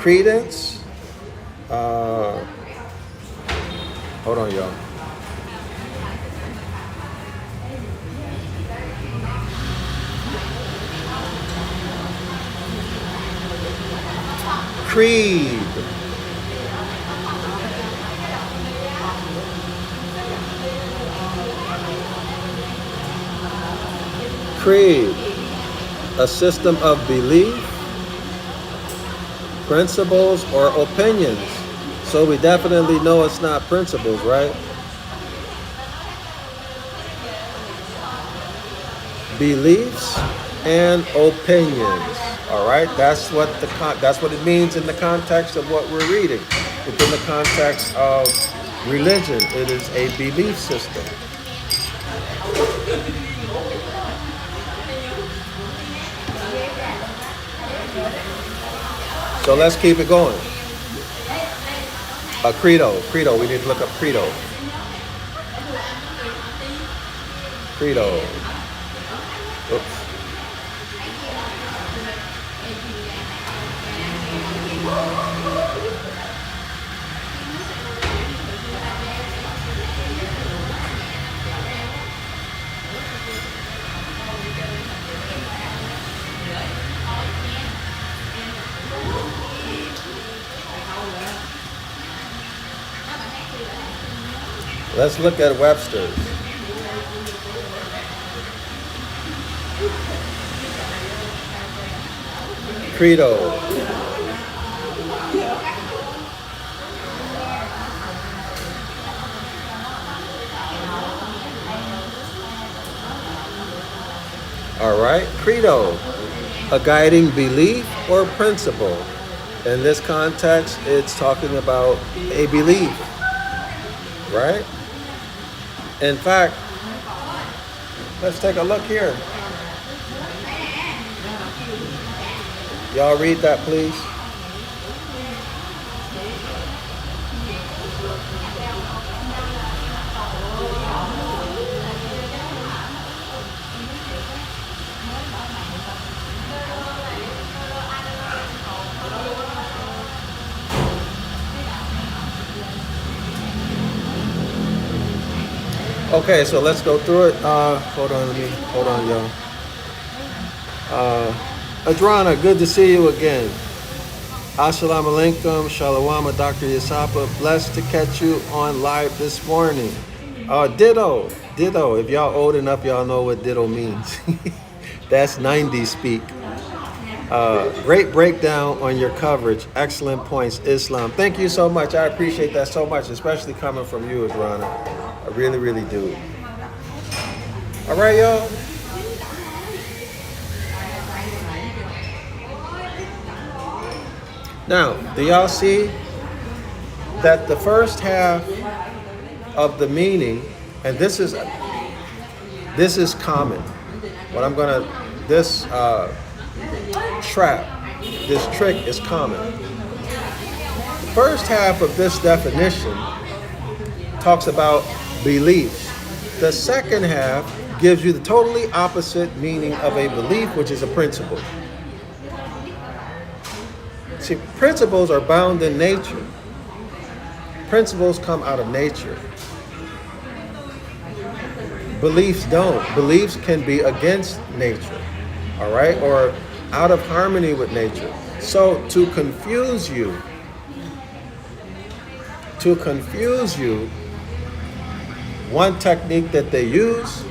credence. Hold on, y'all. Creed. Creed. A system of belief, principles, or opinions. So we definitely know it's not principles, right? Beliefs and opinions. All right, that's what it means in the context of what we're reading. Within the context of religion, it is a belief system. So let's keep it going. Credo. We need to look up credo. Credo. Oops. Let's look at Webster's. Credo. All right, credo, a guiding belief or principle. In this context, it's talking about a belief, right? In fact, let's take a look here. Y'all read that, please. Okay, so let's go through it. Hold on, y'all. Adrana, good to see you again. Assalamu alaikum, shalom, Dr. Yasapa. Blessed to catch you on live this morning. Ditto. If y'all old enough, y'all know what ditto means. That's 90s speak. Great breakdown on your coverage. Excellent points, Islam. Thank you so much. I appreciate that so much, especially coming from you, Adrana. I really, really do. All right, y'all. Now, do y'all see that the first half of the meaning, and this is common. What I'm gonna, this trick is common. The first half of this definition talks about beliefs. The second half gives you the totally opposite meaning of a belief, which is a principle. See, principles are bound in nature. Principles come out of nature. Beliefs don't. Beliefs can be against nature, all right, or out of harmony with nature. So to confuse you, one technique that they use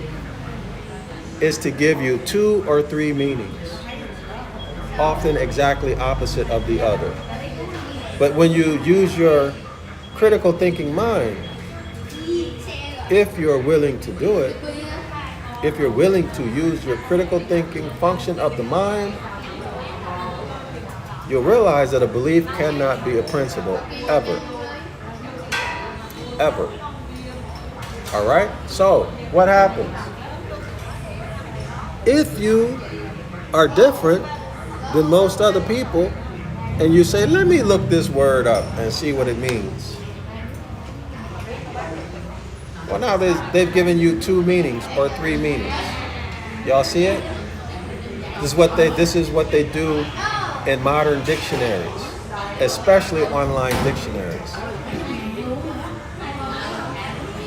is to give you 2 or 3 meanings, often exactly opposite of the other. But when you use your critical thinking mind, if you're willing to do it, if you're willing to use your critical thinking function of the mind, you'll realize that a belief cannot be a principle, ever. Ever. All right? So, what happens? If you are different than most other people, and you say, let me look this word up and see what it means. Well, now they've given you 2 meanings or 3 meanings. Y'all see it? This is what they do in modern dictionaries, especially online dictionaries,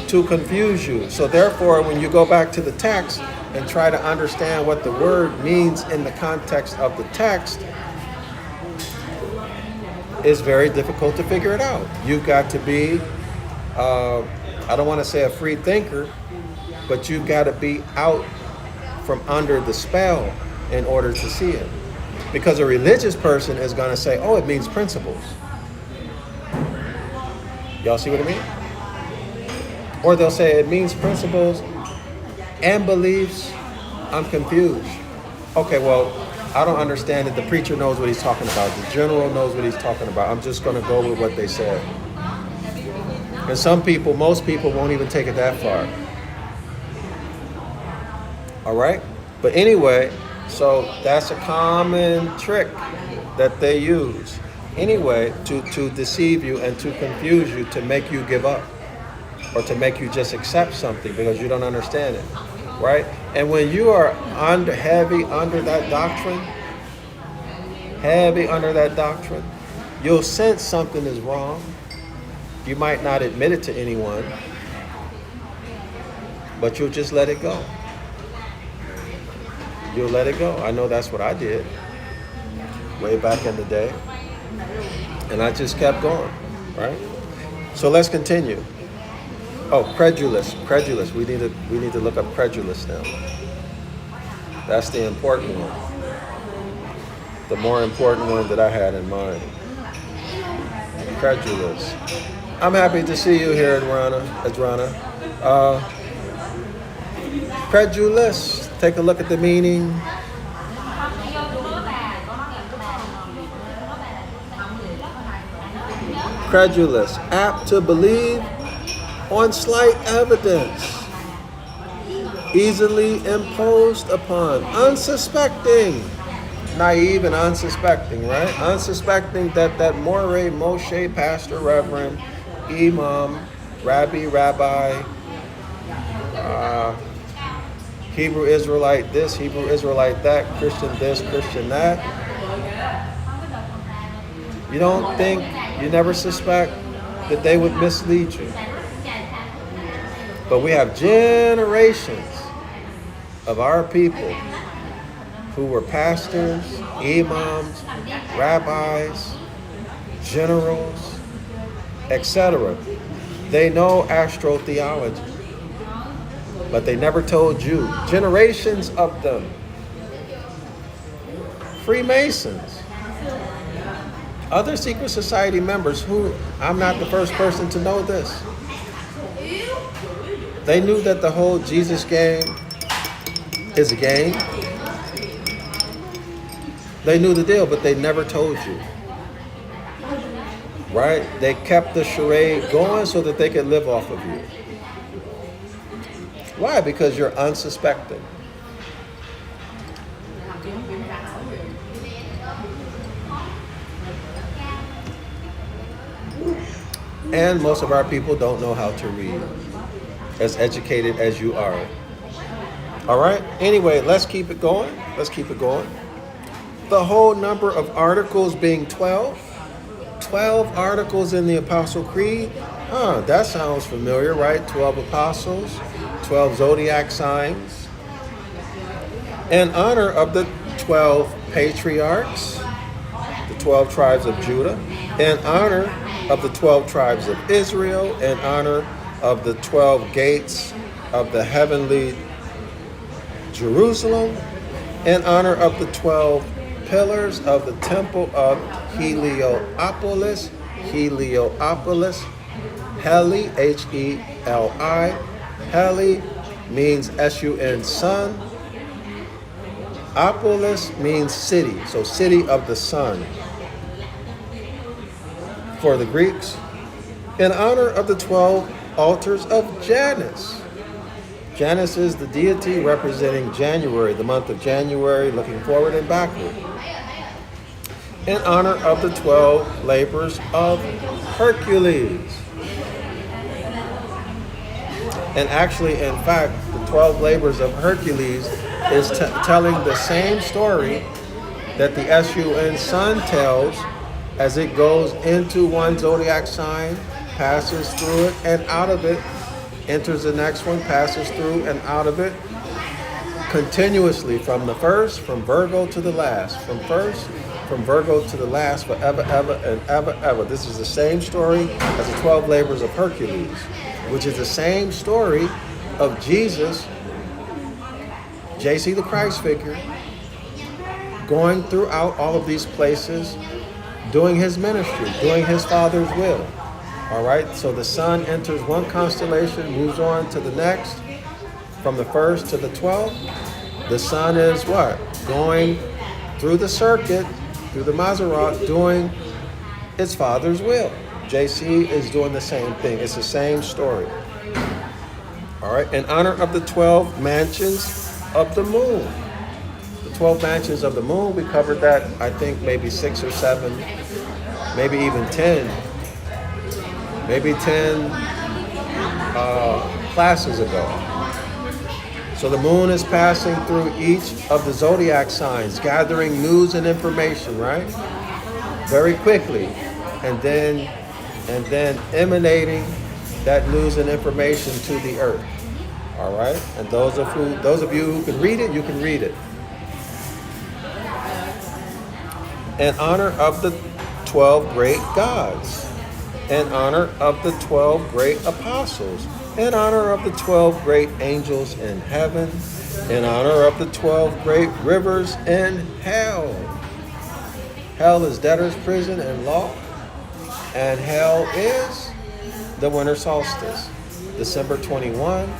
to confuse you. So therefore, when you go back to the text and try to understand what the word means in the context of the text, it's very difficult to figure it out. You've got to be, I don't want to say a free thinker, but you've got to be out from under the spell in order to see it. Because a religious person is going to say, oh, it means principles. Y'all see what I mean? Or they'll say it means principles and beliefs. I'm confused. Okay, well, I don't understand it. The preacher knows what he's talking about. The general knows what he's talking about. I'm just going to go with what they said. And most people won't even take it that far. All right? But anyway, so that's a common trick that they use. Anyway, to deceive you and to confuse you, to make you give up. Or to make you just accept something because you don't understand it. Right? And when you are heavy under that doctrine, you'll sense something is wrong. You might not admit it to anyone, but you'll just let it go. You'll let it go. I know that's what I did way back in the day. And I just kept going, right? So let's continue. Oh, credulous. We need to look up credulous now. That's the important one. The more important one that I had in mind. Credulous. I'm happy to see you here, Adrana. Credulous. Take a look at the meaning. Credulous. Apt to believe on slight evidence, easily imposed upon, unsuspecting, naive and unsuspecting, right? Unsuspecting that Moreh, Moshe, pastor, reverend, imam, rabbi, Hebrew Israelite this, Hebrew Israelite that, Christian this, Christian that. You don't think, you never suspect that they would mislead you. But we have generations of our people who were pastors, imams, rabbis, generals, etc. They know astrotheology, but they never told you. Generations of them. Freemasons. Other secret society members who, I'm not the first person to know this. They knew that the whole Jesus game is a game. They knew the deal, but they never told you. Right? They kept the charade going so that they could live off of you. Why? Because you're unsuspecting. And most of our people don't know how to read, as educated as you are. All right? Anyway, let's keep it going. The whole number of articles being 12. 12 articles in the Apostle Creed. That sounds familiar, right? 12 apostles, 12 zodiac signs. In honor of the 12 patriarchs, the 12 tribes of Judah. In honor of the 12 tribes of Israel. In honor of the 12 gates of the heavenly Jerusalem. In honor of the 12 pillars of the temple of Heliopolis. Heli, H-E-L-I. Heli means S-U-N, sun. Opolis means city, so city of the sun. For the Greeks, in honor of the 12 altars of Janus. Janus is the deity representing January, the month of January, looking forward and backward. In honor of the 12 labors of Hercules. And actually, in fact, the 12 labors of Hercules is telling the same story that the Sun sun tells as it goes into one zodiac sign, passes through it and out of it, enters the next one, passes through and out of it, continuously from the first, from Virgo to the last, from Virgo to the last, forever, ever, and ever, ever. This is the same story as the 12 labors of Hercules, which is the same story of Jesus, JC the Christ figure, going throughout all of these places, doing his ministry, doing his Father's will. All right, so the sun enters one constellation, moves on to the next, from the first to the 12th. The sun is what? Going through the circuit, through the Maserat, doing its Father's will. JC is doing the same thing. It's the same story. All right, in honor of the 12 mansions of the moon. The 12 mansions of the moon, we covered that, I think, maybe 6 or 7, maybe even 10. Maybe 10 classes ago. So the moon is passing through each of the zodiac signs, gathering news and information, right? Very quickly. And then emanating that news and information to the earth. All right? And those of you who can read it, you can read it. In honor of the 12 great gods. In honor of the 12 great apostles, in honor of the 12 great angels in heaven, in honor of the 12 great rivers in hell. Hell is debtor's prison and law, and hell is the winter solstice, December 21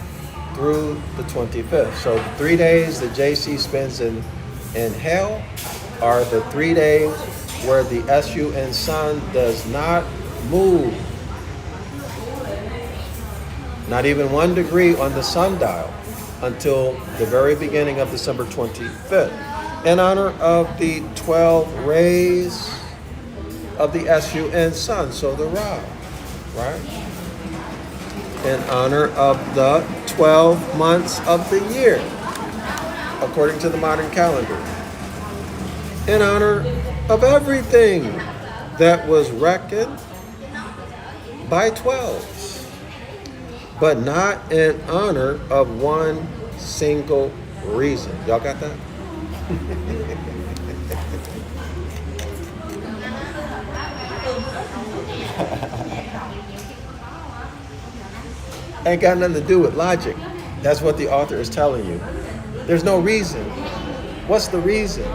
through the 25th. So the 3 days that JC spends in hell are the 3 days where the Sun sun does not move, not even 1 degree on the sundial, until the very beginning of December 25th, in honor of the 12 rays of the Sun sun, so the Ra, right? In honor of the 12 months of the year, according to the modern calendar, in honor of everything that was reckoned by 12s, but not in honor of one single reason. Y'all got that? Ain't got nothing to do with logic. That's what the author is telling you. There's no reason. What's the reason?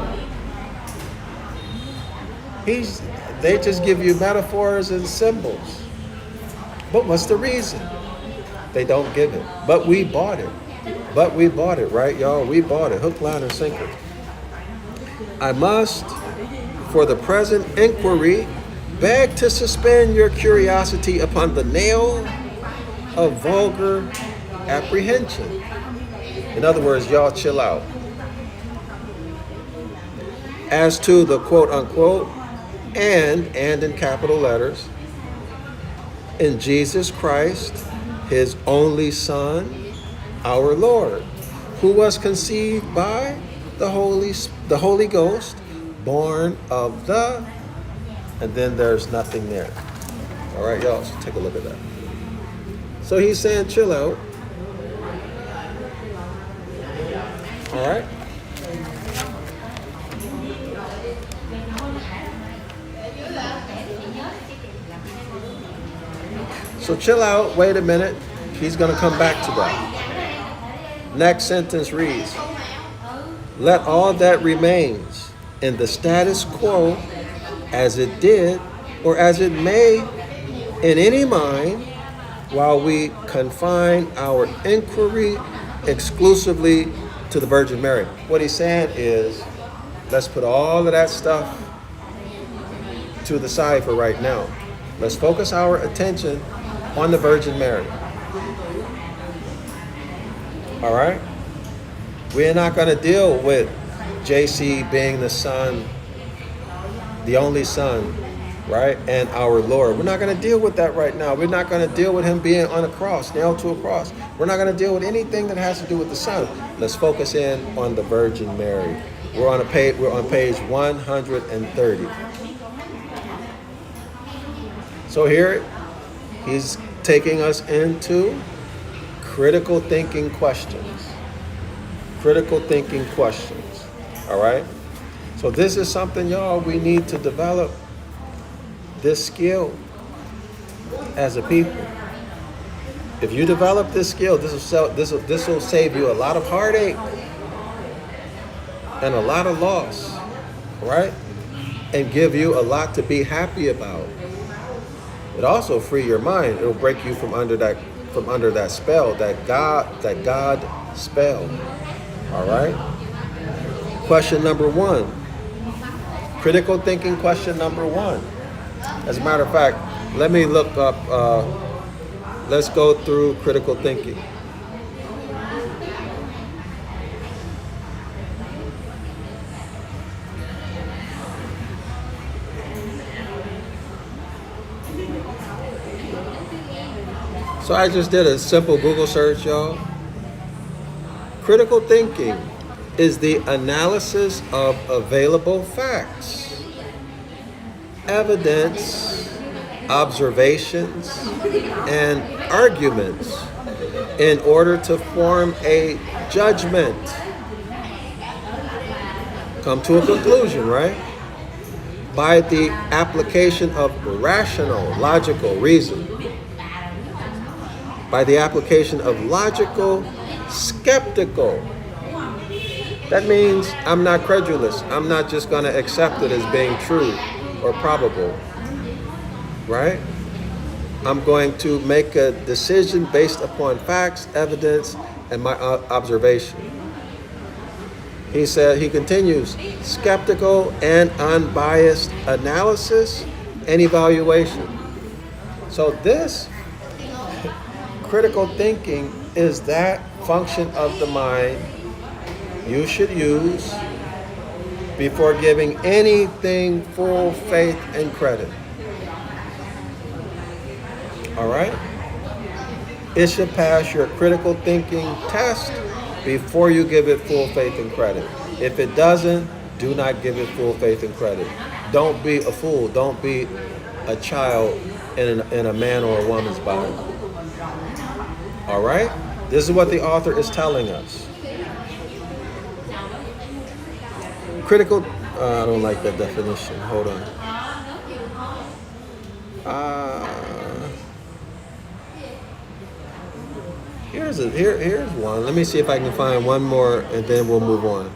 They just give you metaphors and symbols. But what's the reason? They don't give it. But we bought it. Right, y'all? We bought it. Hook, line, and sinker. I must, for the present inquiry, beg to suspend your curiosity upon the nail of vulgar apprehension. In other words, y'all chill out. As to the quote-unquote and in capital letters, in Jesus Christ, his only Son, our Lord, who was conceived by the Holy Ghost, born of the, and then there's nothing there. All right, y'all, so take a look at that. So he's saying, chill out. All right. So chill out, wait a minute. He's going to come back to that. Next sentence reads, let all that remains in the status quo as it did or as it may in any mind while we confine our inquiry exclusively to the Virgin Mary. What he's saying is, let's put all of that stuff to the side for right now. Let's focus our attention on the Virgin Mary. All right? We're not going to deal with JC being the son, the only son, right? And our Lord. We're not going to deal with that right now. We're not going to deal with him being on a cross, nailed to a cross. We're not going to deal with anything that has to do with the son. Let's focus in on the Virgin Mary. We're on page 130. So here he's taking us into critical thinking questions. Critical thinking questions. All right? So this is something, y'all, we need to develop this skill as a people. If you develop this skill, this will save you a lot of heartache and a lot of loss, right? And give you a lot to be happy about. It also free your mind. It'll break you from under that spell, that God spell. All right? Question number 1. Critical thinking question number 1. As a matter of fact, let me look up, let's go through critical thinking. So I just did a simple Google search, y'all. Critical thinking is the analysis of available facts, evidence, observations, and arguments in order to form a judgment. Come to a conclusion, right? By the application of rational, logical reason. By the application of logical, skeptical. That means I'm not credulous. I'm not just going to accept it as being true or probable, right? I'm going to make a decision based upon facts, evidence, and my observation. He continues, skeptical and unbiased analysis and evaluation. So this critical thinking is that function of the mind you should use before giving anything full faith and credit. All right? It should pass your critical thinking test before you give it full faith and credit. If it doesn't, do not give it full faith and credit. Don't be a fool. Don't be a child in a man or a woman's body. All right? This is what the author is telling us. Critical, I don't like that definition. Hold on. Here's one. Let me see if I can find one more and then we'll move on.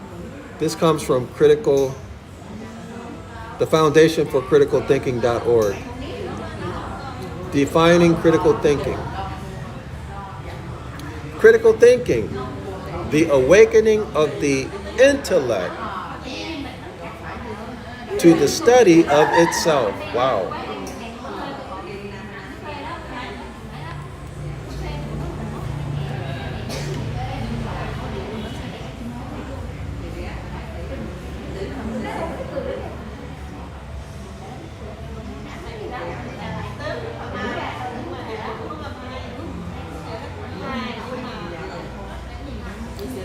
This comes from the Foundation for Critical Thinking.org. Defining critical thinking. Critical thinking, the awakening of the intellect to the study of itself. Wow.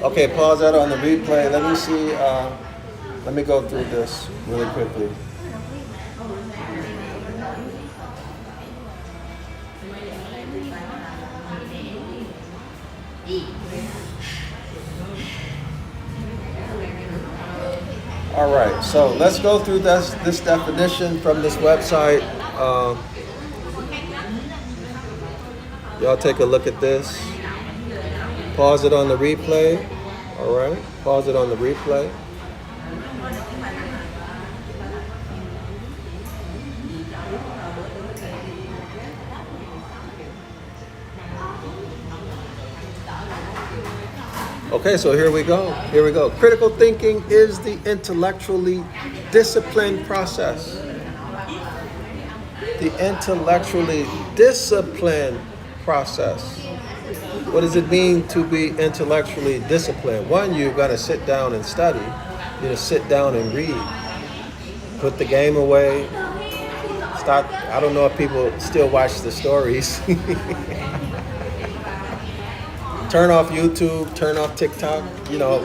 Okay, pause that on the replay. Let me see. Let me go through this really quickly. All right, so let's go through this definition from this website. Y'all take a look at this. Pause it on the replay. All right, pause it on the replay. Okay, so here we go. Here we go. Critical thinking is the intellectually disciplined process. The intellectually disciplined process. What does it mean to be intellectually disciplined? One, you've got to sit down and study. You just sit down and read. Put the game away. Stop. I don't know if people still watch the stories. Turn off YouTube, turn off TikTok,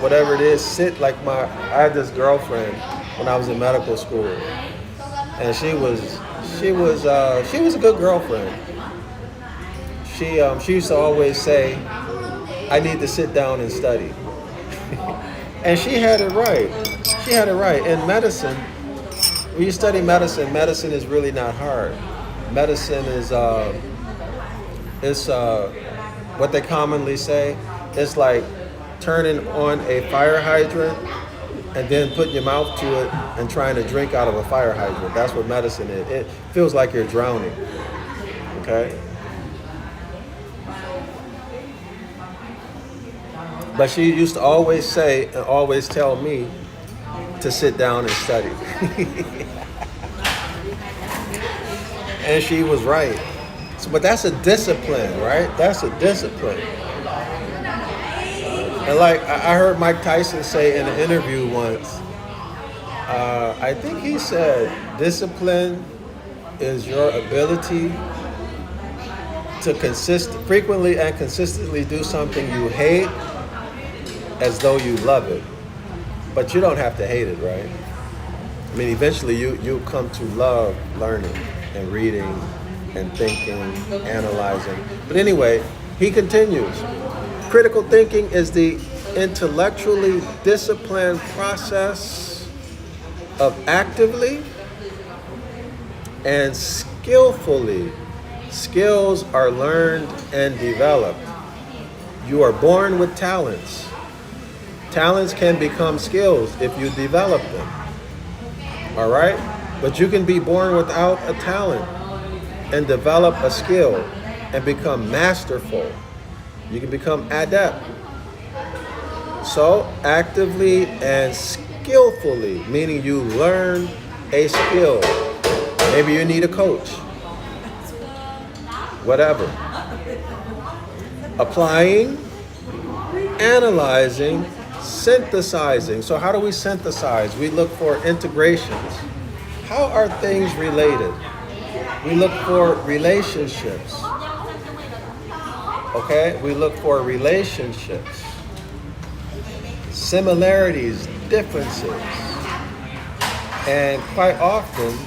whatever it is. Sit like I had this girlfriend when I was in medical school, and she was a good girlfriend. She used to always say, "I need to sit down and study," and she had it right. She had it right. In medicine, when you study medicine, medicine is really not hard. Medicine is what they commonly say. It's like turning on a fire hydrant and then putting your mouth to it and trying to drink out of a fire hydrant. That's what medicine is. It feels like you're drowning. Okay? But she used to always say and always tell me to sit down and study. And she was right. But that's a discipline, right? That's a discipline. And like I heard Mike Tyson say in an interview once, I think he said, discipline is your ability to frequently and consistently do something you hate as though you love it. But you don't have to hate it, right? I mean, eventually you'll come to love learning and reading and thinking, analyzing. But anyway, he continues. Critical thinking is the intellectually disciplined process of actively and skillfully. Skills are learned and developed. You are born with talents. Talents can become skills if you develop them. All right? But you can be born without a talent and develop a skill and become masterful. You can become adept. So actively and skillfully, meaning you learn a skill. Maybe you need a coach. Whatever. Applying, analyzing, synthesizing. So how do we synthesize? We look for integrations. How are things related? We look for relationships. Okay? We look for relationships. Similarities, differences. And quite often,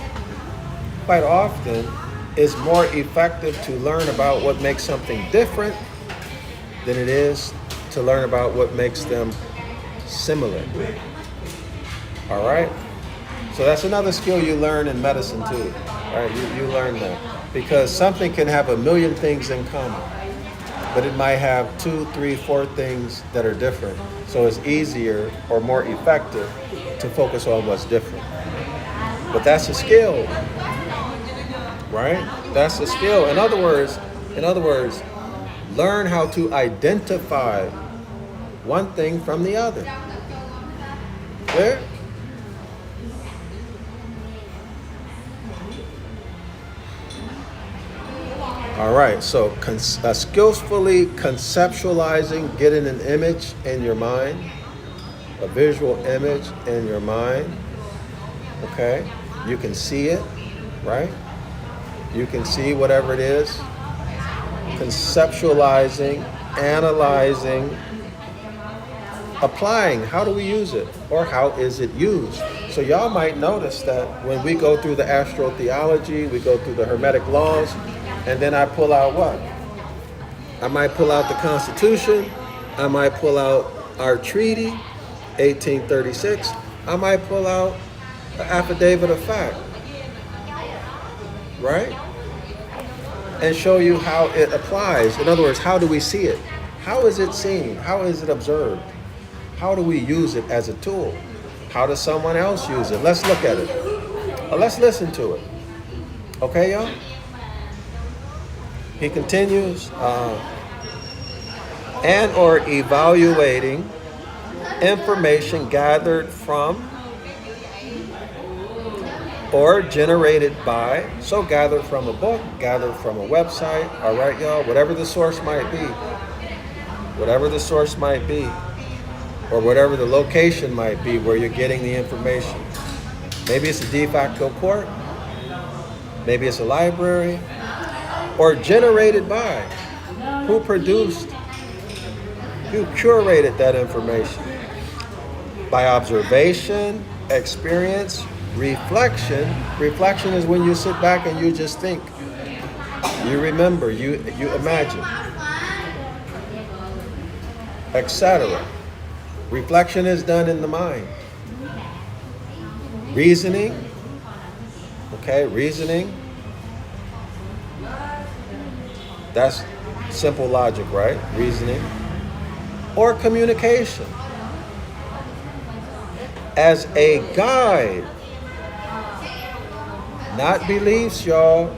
it's more effective to learn about what makes something different than it is to learn about what makes them similar. All right? So that's another skill you learn in medicine too. All right, you learn that. Because something can have a million things in common, but it might have 2, 3, 4 things that are different. So it's easier or more effective to focus on what's different. But that's a skill, right? That's a skill. In other words, learn how to identify one thing from the other. Clear? All right, so skillfully conceptualizing, getting an image in your mind, a visual image in your mind, okay? You can see it, right? You can see whatever it is. Conceptualizing, analyzing, applying. How do we use it? Or how is it used? So y'all might notice that when we go through the astrotheology, we go through the Hermetic Laws, and then I pull out what? I might pull out the Constitution. I might pull out our treaty, 1836. I might pull out the Affidavit of Fact, right? And show you how it applies. In other words, how do we see it? How is it seen? How is it observed? How do we use it as a tool? How does someone else use it? Let's look at it. Let's listen to it. Okay, y'all? He continues, and or evaluating information gathered from or generated by, so gathered from a book, gathered from a website, all right, y'all, whatever the source might be, or whatever the location might be where you're getting the information. Maybe it's a de facto court, maybe it's a library, or generated by, who produced, who curated that information, by observation, experience, reflection. Reflection is when you sit back and you just think, you remember, you imagine, etc. Reflection is done in the mind. Reasoning, okay, reasoning, that's simple logic, right? Reasoning. Or communication. As a guide, not beliefs, y'all.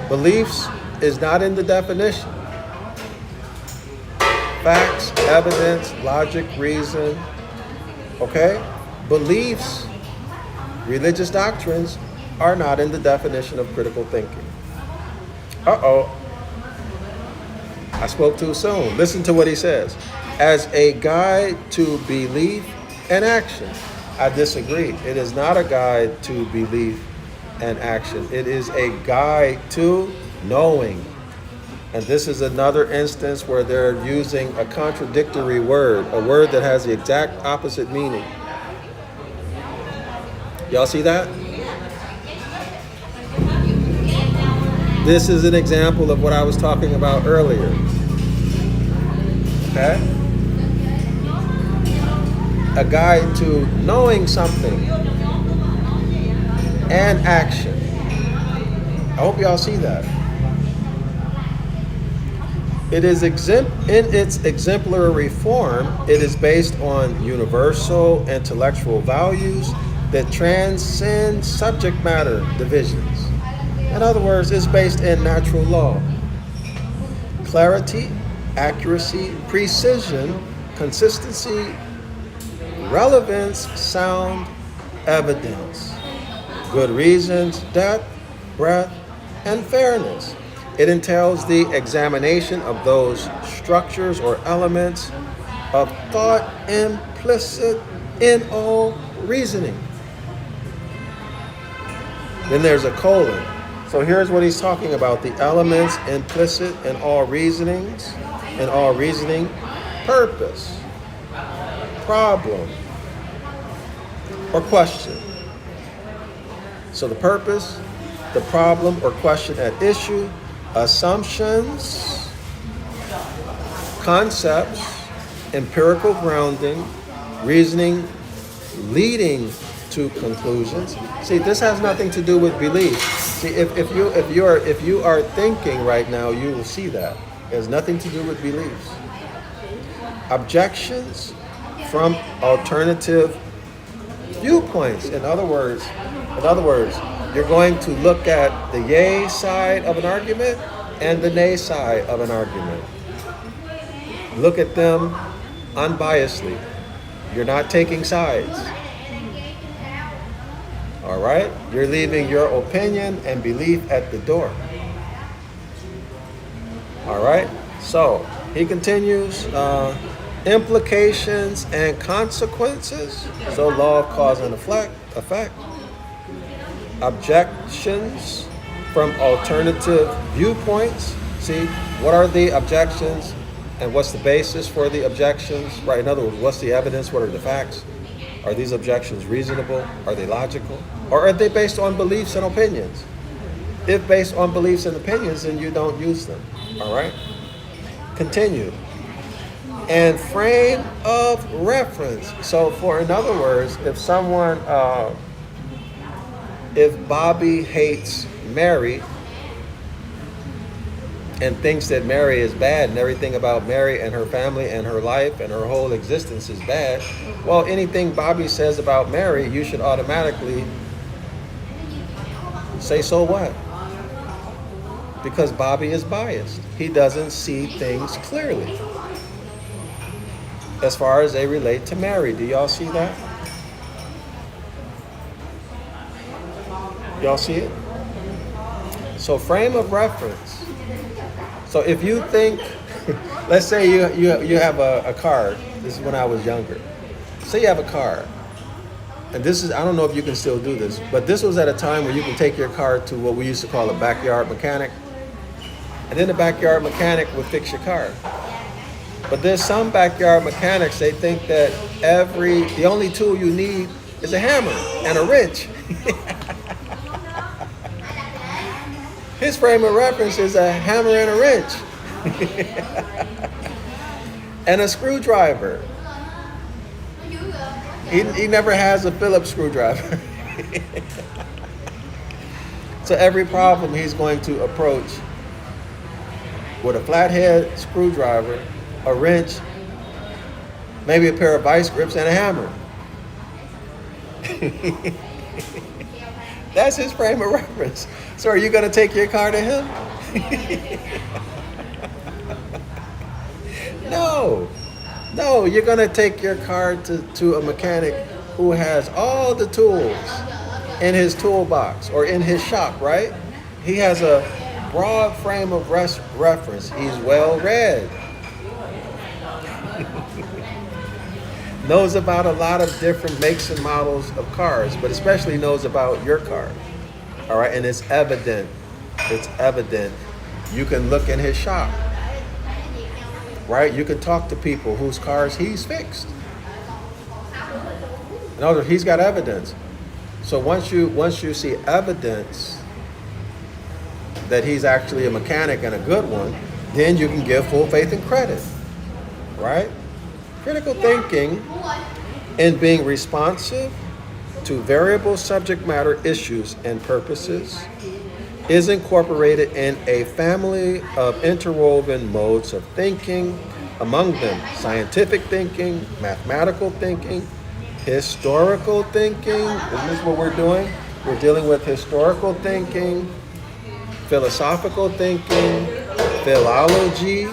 Beliefs is not in the definition. Facts, evidence, logic, reason, okay? Beliefs, religious doctrines, are not in the definition of critical thinking. Uh-oh. I spoke too soon. Listen to what he says. As a guide to belief and action. I disagree. It is not a guide to belief and action. It is a guide to knowing. And this is another instance where they're using a contradictory word, a word that has the exact opposite meaning. Y'all see that? This is an example of what I was talking about earlier. Okay? A guide to knowing something and action. I hope y'all see that. It is in its exemplary form, it is based on universal intellectual values that transcend subject matter divisions. In other words, it's based in natural law. Clarity, accuracy, precision, consistency, relevance, sound, evidence, good reasons, depth, breadth, and fairness. It entails the examination of those structures or elements of thought implicit in all reasoning. Then there's a colon. So here's what he's talking about: the elements implicit in all reasonings, in all reasoning: purpose, problem, or question. So the purpose, the problem or question at issue, assumptions, concepts, empirical grounding, reasoning leading to conclusions. See, this has nothing to do with belief. See, if you are thinking right now, you will see that it has nothing to do with beliefs. Objections from alternative viewpoints. In other words, you're going to look at the yay side of an argument and the nay side of an argument. Look at them unbiasedly. You're not taking sides. All right? You're leaving your opinion and belief at the door. All right? So, he continues, implications and consequences. So, law of cause and effect. Objections from alternative viewpoints. See, what are the objections and what's the basis for the objections? Right, in other words, what's the evidence? What are the facts? Are these objections reasonable? Are they logical? Or are they based on beliefs and opinions? If based on beliefs and opinions, then you don't use them. All right? Continue. And frame of reference. So, in other words, if someone, if Bobby hates Mary and thinks that Mary is bad and everything about Mary and her family and her life and her whole existence is bad, well, anything Bobby says about Mary, you should automatically say, so what? Because Bobby is biased. He doesn't see things clearly as far as they relate to Mary. Do y'all see that? Y'all see it? So frame of reference. So if you think, let's say you have a car. This is when I was younger. Say you have a car. And this is, I don't know if you can still do this, but this was at a time where you can take your car to what we used to call a backyard mechanic. And then the backyard mechanic would fix your car. But there's some backyard mechanics, they think that the only tool you need is a hammer and a wrench. His frame of reference is a hammer and a wrench. And a screwdriver. He never has a Phillips screwdriver. So every problem he's going to approach with a flathead screwdriver, a wrench, maybe a pair of vice grips, and a hammer. That's his frame of reference. So are you going to take your car to him? No, you're going to take your car to a mechanic who has all the tools in his toolbox or in his shop, right? He has a broad frame of reference. He's well read. Knows about a lot of different makes and models of cars, but especially knows about your car. All right, and it's evident. It's evident. You can look in his shop. Right? You can talk to people whose cars he's fixed. In other words, he's got evidence. So once you see evidence that he's actually a mechanic and a good one, then you can give full faith and credit. Right? Critical thinking and being responsive to variable subject matter issues and purposes is incorporated in a family of interwoven modes of thinking, among them scientific thinking, mathematical thinking, historical thinking. Isn't this what we're doing? We're dealing with historical thinking, philosophical thinking, philology,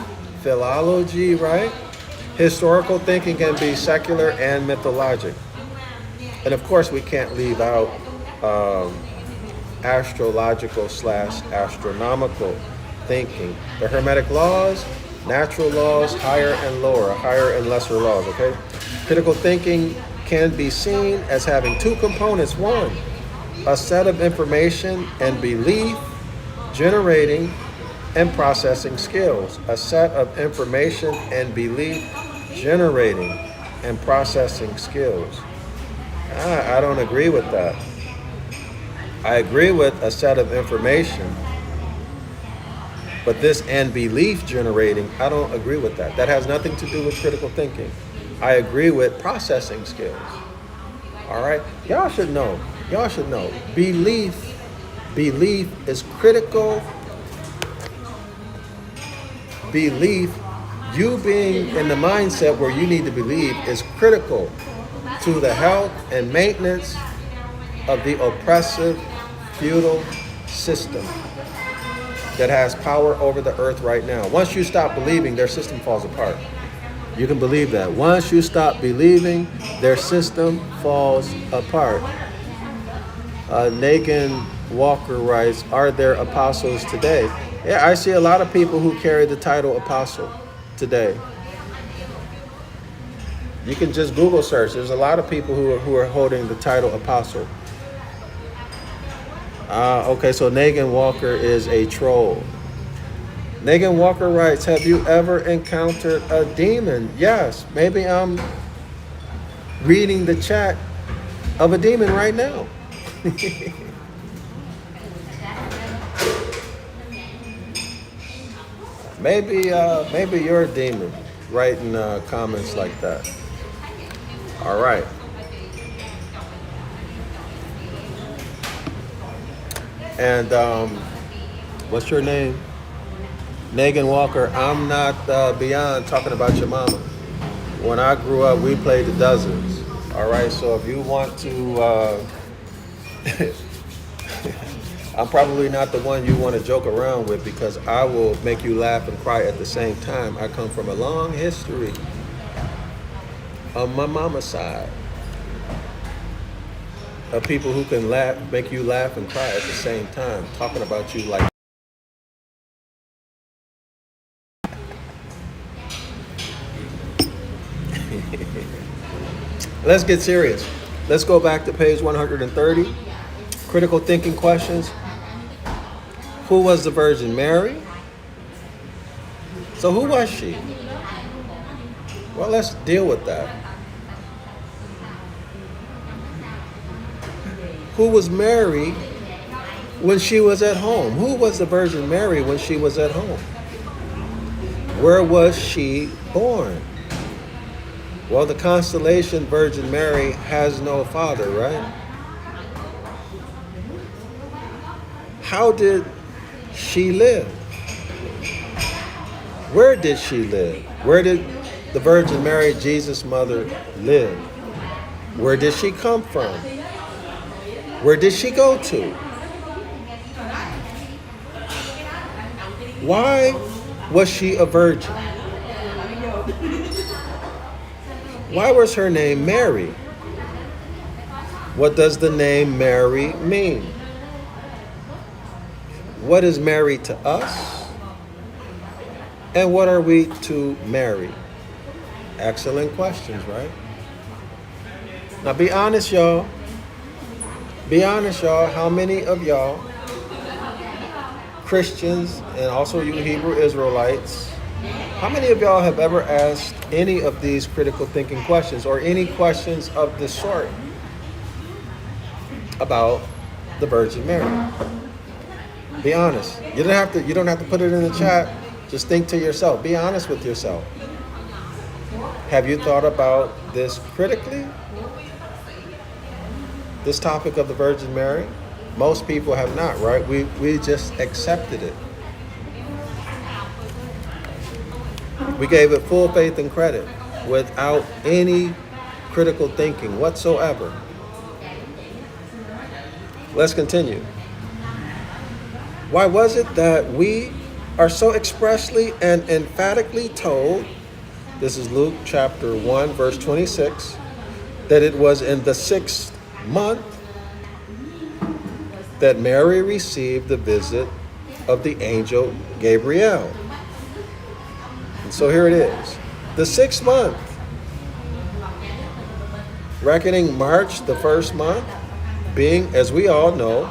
right? Historical thinking can be secular and mythologic. And of course, we can't leave out astrological / astronomical thinking. The Hermetic Laws, natural laws, higher and lower, higher and lesser laws, okay? Critical thinking can be seen as having two components. One, a set of information and belief generating and processing skills. A set of information and belief generating and processing skills. I don't agree with that. I agree with a set of information, but this and belief generating, I don't agree with that. That has nothing to do with critical thinking. I agree with processing skills. All right? Y'all should know. Belief is critical. Belief, you being in the mindset where you need to believe, is critical to the health and maintenance of the oppressive, feudal system that has power over the earth right now. Once you stop believing, their system falls apart. You can believe that. Once you stop believing, their system falls apart. Nagin Walker writes, are there apostles today? Yeah, I see a lot of people who carry the title apostle today. You can just Google search. There's a lot of people who are holding the title apostle. Okay, so Nagin Walker is a troll. Nagin Walker writes, have you ever encountered a demon? Yes, maybe I'm reading the chat of a demon right now. Maybe you're a demon writing comments like that. All right. And what's your name? Nagin Walker. I'm not beyond talking about your mama. When I grew up, we played the dozens. All right, so if you want to, I'm probably not the one you want to joke around with, because I will make you laugh and cry at the same time. I come from a long history on my mama's side. of people who can laugh, make you laugh and cry at the same time, talking about you like. Let's get serious. Let's go back to page 130. Critical thinking questions. Who was the Virgin Mary? So who was she? Well, let's deal with that. Who was Mary when she was at home? Who was the Virgin Mary when she was at home? Where was she born? Well, the constellation Virgin Mary has no father, right? How did she live? Where did she live? Where did the Virgin Mary, Jesus' mother, live? Where did she come from? Where did she go to? Why was she a virgin? Why was her name Mary? What does the name Mary mean? What is Mary to us? And what are we to Mary? Excellent questions, right? Now be honest, y'all. Be honest, y'all. How many of y'all, Christians and also you Hebrew Israelites, how many of y'all have ever asked any of these critical thinking questions or any questions of this sort about the Virgin Mary? Be honest. You don't have to put it in the chat. Just think to yourself. Be honest with yourself. Have you thought about this critically? This topic of the Virgin Mary? Most people have not, right? We just accepted it. We gave it full faith and credit without any critical thinking whatsoever. Let's continue. Why was it that we are so expressly and emphatically told, this is Luke chapter 1, verse 26, that it was in the 6th month that Mary received the visit of the angel Gabriel? And so here it is. The 6th month, reckoning March, the 1st month, being, as we all know,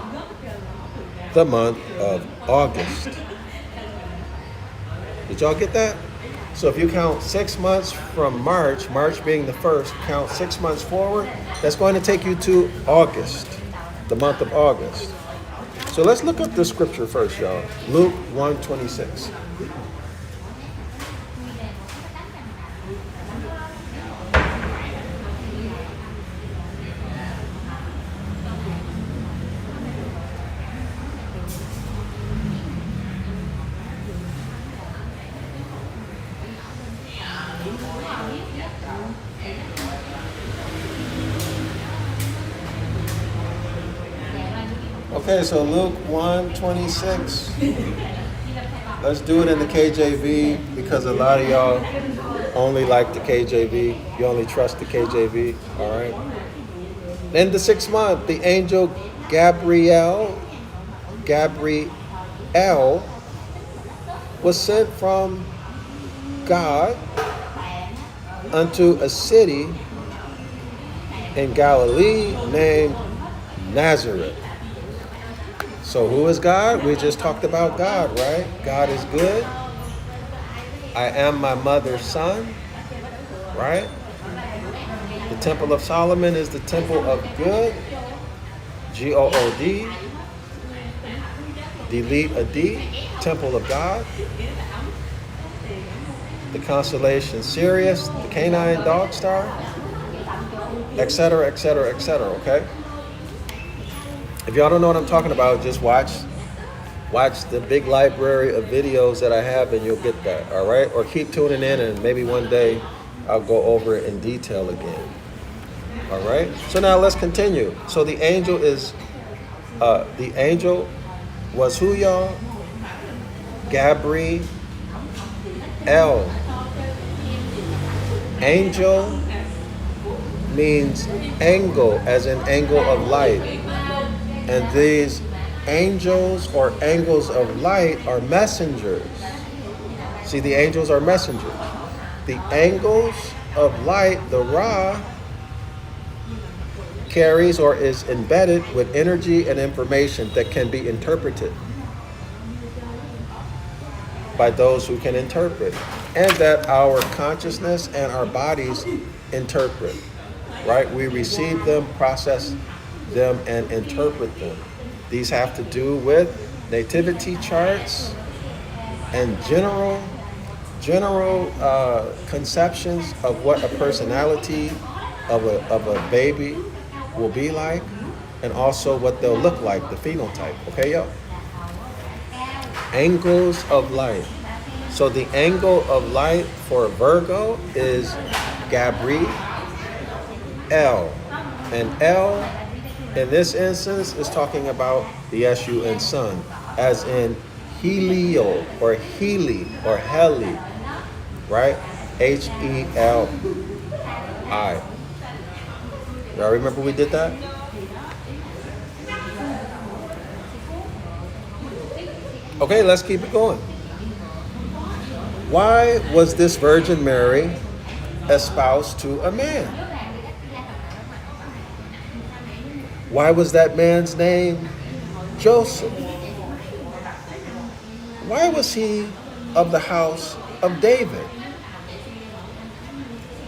the month of August. Did y'all get that? So if you count 6 months from March, March being the 1st, count 6 months forward, that's going to take you to August, the month of August. So let's look up the scripture first, y'all. Luke 1:26. Okay, so Luke 1:26. Let's do it in the KJV because a lot of y'all only like the KJV. You only trust the KJV, all right? In the 6th month, the angel Gabriel was sent from God unto a city in Galilee named Nazareth. So who is God? We just talked about God, right? God is good. I am my mother's son, right? The Temple of Solomon is the temple of good, G-O-O-D. Delete a D, Temple of God. The constellation Sirius, the canine dog star, etc., etc., etc., okay? If y'all don't know what I'm talking about, just watch the big library of videos that I have and you'll get that, all right? Or keep tuning in and maybe one day I'll go over it in detail again, all right? So now let's continue. So the angel was who, y'all? Gabriel. Angel means angle, as in angle of light. And these angels or angles of light are messengers. See, the angels are messengers. The angles of light, the Ra, carries or is embedded with energy and information that can be interpreted by those who can interpret, and that our consciousness and our bodies interpret, right? We receive them, process them, and interpret them. These have to do with nativity charts and general conceptions of what a personality of a baby will be like, and also what they'll look like, the phenotype. Okay, yo? Angles of light. So the angle of light for Virgo is Gabriel. And L in this instance is talking about the Escheat and Sun, as in Helio or Heli or Heli, right? Heli. Y'all remember we did that? Okay, let's keep it going. Why was this Virgin Mary espoused to a man? Why was that man's name Joseph? Why was he of the house of David?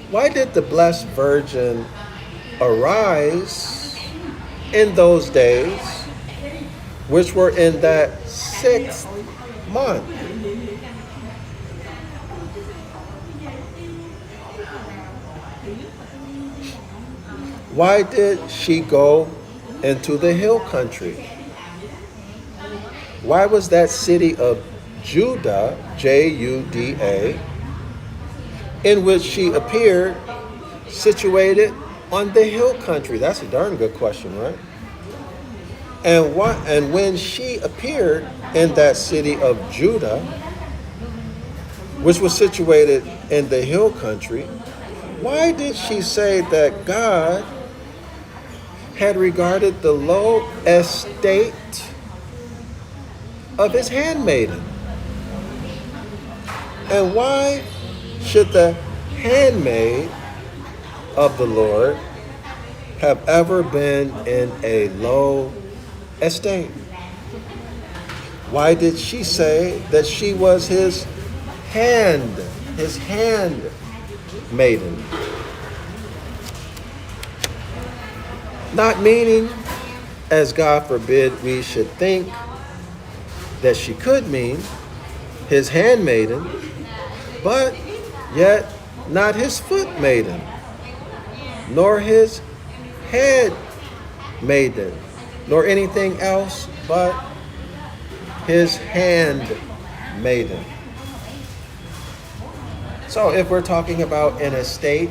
Why did the Blessed Virgin arise in those days, which were in that 6th month? Why did she go into the hill country? Why was that city of Judah, Juda, in which she appeared, situated on the hill country? That's a darn good question, right? And when she appeared in that city of Judah, which was situated in the hill country, why did she say that God had regarded the low estate of his handmaiden? And why should the handmaid of the Lord have ever been in a low estate? Why did she say that she was his handmaiden? Not meaning, as God forbid we should think that she could mean, his handmaiden, but yet not his foot maiden, nor his head maiden, nor anything else but his hand maiden. So if we're talking about an estate,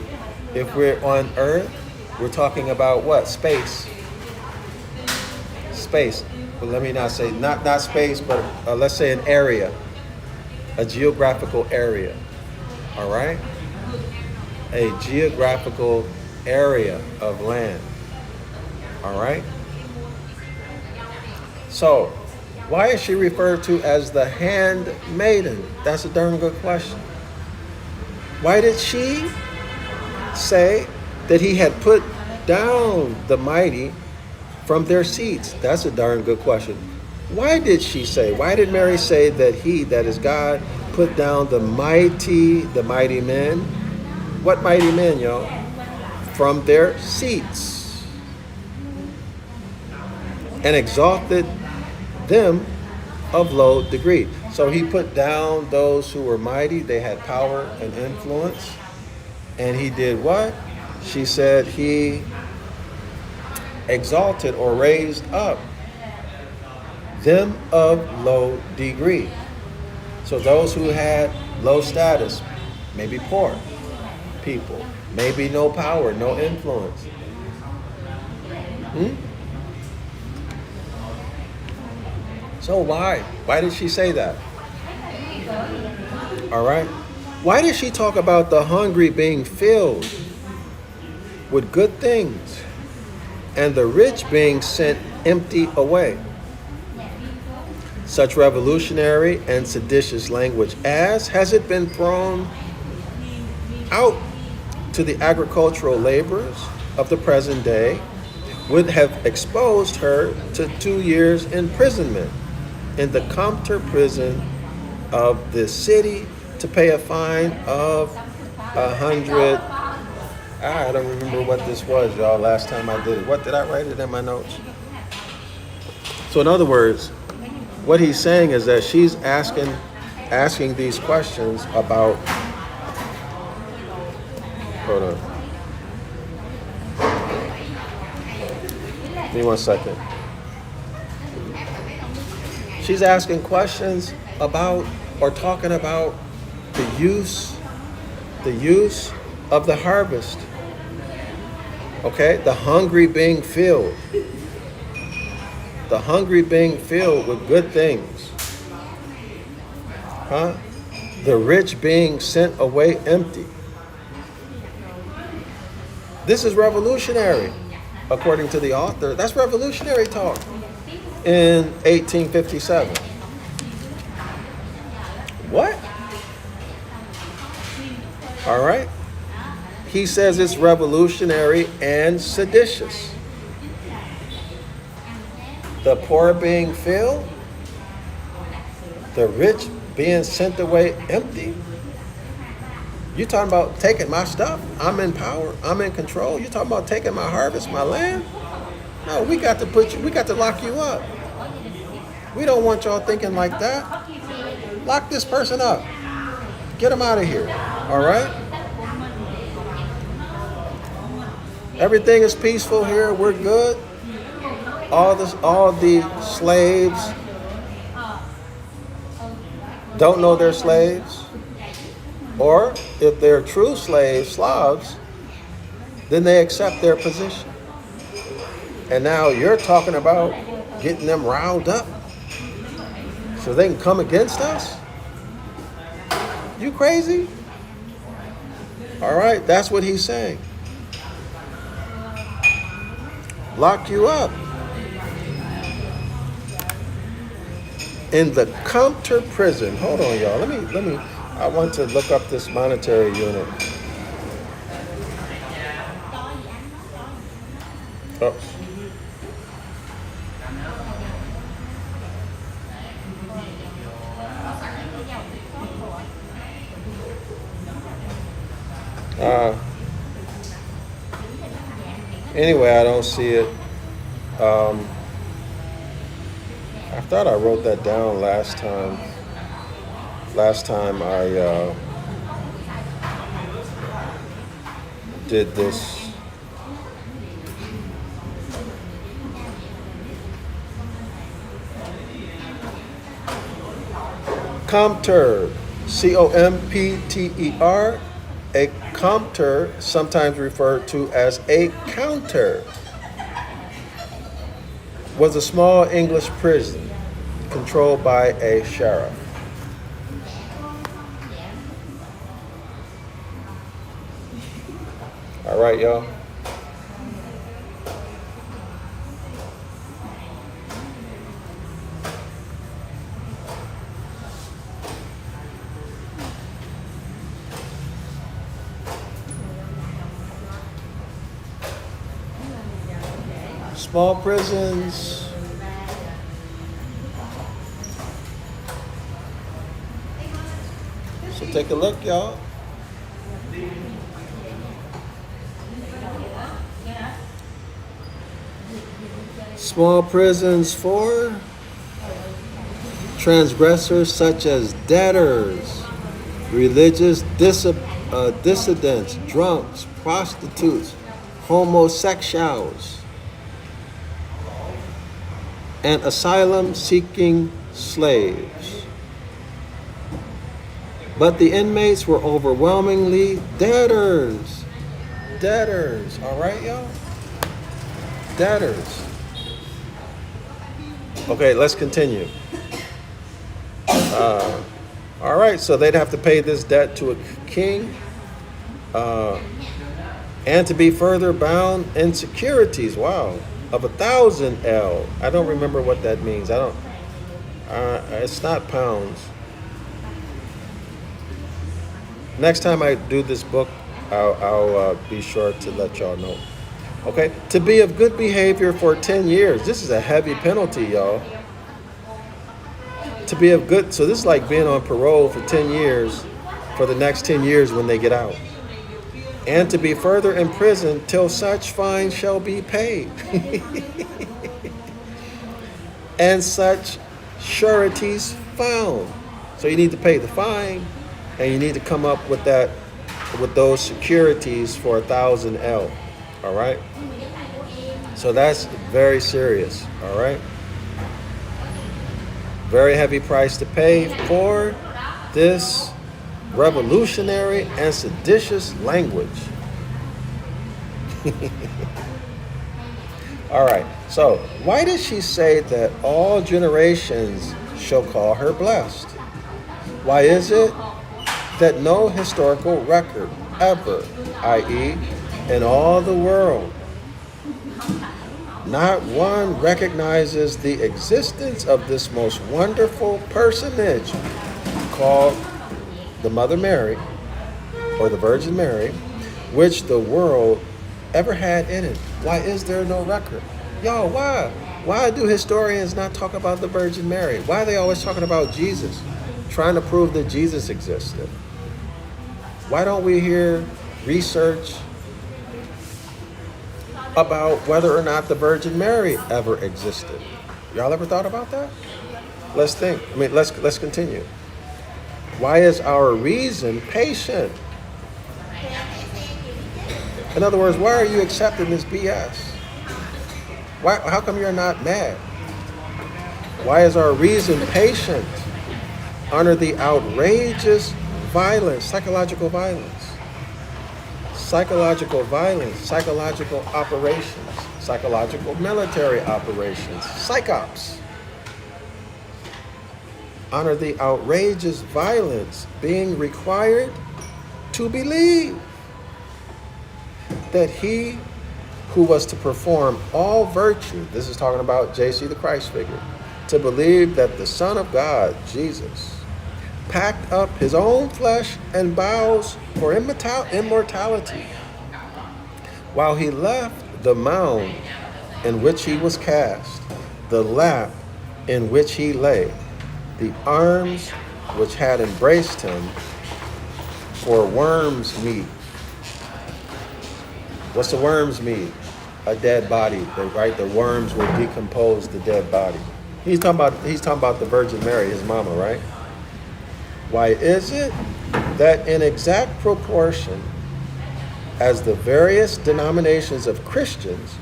if we're on earth, we're talking about what? Space. Space. But let me not say, not space, but let's say an area, a geographical area. All right? A geographical area of land. All right? So, why is she referred to as the handmaiden? That's a darn good question. Why did she say that he had put down the mighty from their seats? That's a darn good question. Why did Mary say that he, that is God, put down the mighty men? What mighty men, y'all? From their seats. And exalted them of low degree. So he put down those who were mighty, they had power and influence. And he did what? She said he exalted or raised up them of low degree. So those who had low status, maybe poor people, maybe no power, no influence. So why? Why did she say that? All right. Why did she talk about the hungry being filled with good things, and the rich being sent empty away. Such revolutionary and seditious language as has it been thrown out to the agricultural laborers of the present day would have exposed her to 2 years imprisonment in the Compter prison of this city, to pay a fine of 100. I don't remember what this was, y'all, last time I did it. What did I write it in my notes? So in other words, what he's saying is that she's asking these questions about, hold on. Give me 1 second. She's asking questions about, or talking about, the use of the harvest. Okay? The hungry being filled. The hungry being filled with good things. Huh? The rich being sent away empty. This is revolutionary, according to the author. That's revolutionary talk in 1857. What? All right. He says it's revolutionary and seditious. The poor being filled, the rich being sent away empty. You talking about taking my stuff? I'm in power. I'm in control. You talking about taking my harvest, my land? No, we got to lock you up. We don't want y'all thinking like that. Lock this person up. Get him out of here. All right? Everything is peaceful here. We're good. All the slaves don't know they're slaves. Or if they're true slaves, Slavs, then they accept their position. And now you're talking about getting them riled up so they can come against us? You crazy? All right, that's what he's saying. Lock you up. In the Compter prison. Hold on, y'all. Let me. I want to look up this monetary unit. Oh. Anyway, I don't see it. I thought I wrote that down last time. Last time I did this. Compter, Compter. A compter, sometimes referred to as a counter, was a small English prison controlled by a sheriff. All right, y'all. Small prisons. So take a look, y'all. Small prisons for transgressors such as debtors, religious dissidents, drunks, prostitutes, homosexuals, and asylum-seeking slaves. But the inmates were overwhelmingly debtors. Debtors, all right, y'all? Debtors. Okay, let's continue. All right, so they'd have to pay this debt to a king. And to be further bound in securities, wow, of 1,000 L. I don't remember what that means. It's not pounds. Next time I do this book, I'll be sure to let y'all know. Okay, to be of good behavior for 10 years. This is a heavy penalty, y'all. To be of good, so this is like being on parole for 10 years for the next 10 years when they get out. And to be further imprisoned till such fine shall be paid. And such sureties found. So you need to pay the fine, and you need to come up with those securities for 1,000 L. All right? So that's very serious. All right? Very heavy price to pay for this revolutionary and seditious language. All right. So why did she say that all generations shall call her blessed? Why is it that no historical record ever, i.e., in all the world, not one recognizes the existence of this most wonderful personage called the Mother Mary, or the Virgin Mary, which the world ever had in it? Why is there no record? Y'all, why? Why do historians not talk about the Virgin Mary? Why are they always talking about Jesus, trying to prove that Jesus existed? Why don't we hear research about whether or not the Virgin Mary ever existed? Y'all ever thought about that? Let's think. Let's continue. Why is our reason patient? In other words, why are you accepting this BS? How come you're not mad? Why is our reason patient under the outrageous violence, psychological operations, psychological military operations, psychops? Honor the outrageous violence being required to believe that he who was to perform all virtue, this is talking about JC the Christ figure, to believe that the Son of God, Jesus, packed up his own flesh and bowels for immortality, while he left the mound in which he was cast, the lap in which he lay, the arms which had embraced him for worms' meat. What's the worms' meat? A dead body, right? The worms will decompose the dead body. He's talking about the Virgin Mary, his mama, right? Why is it that in exact proportion as the various denominations of Christians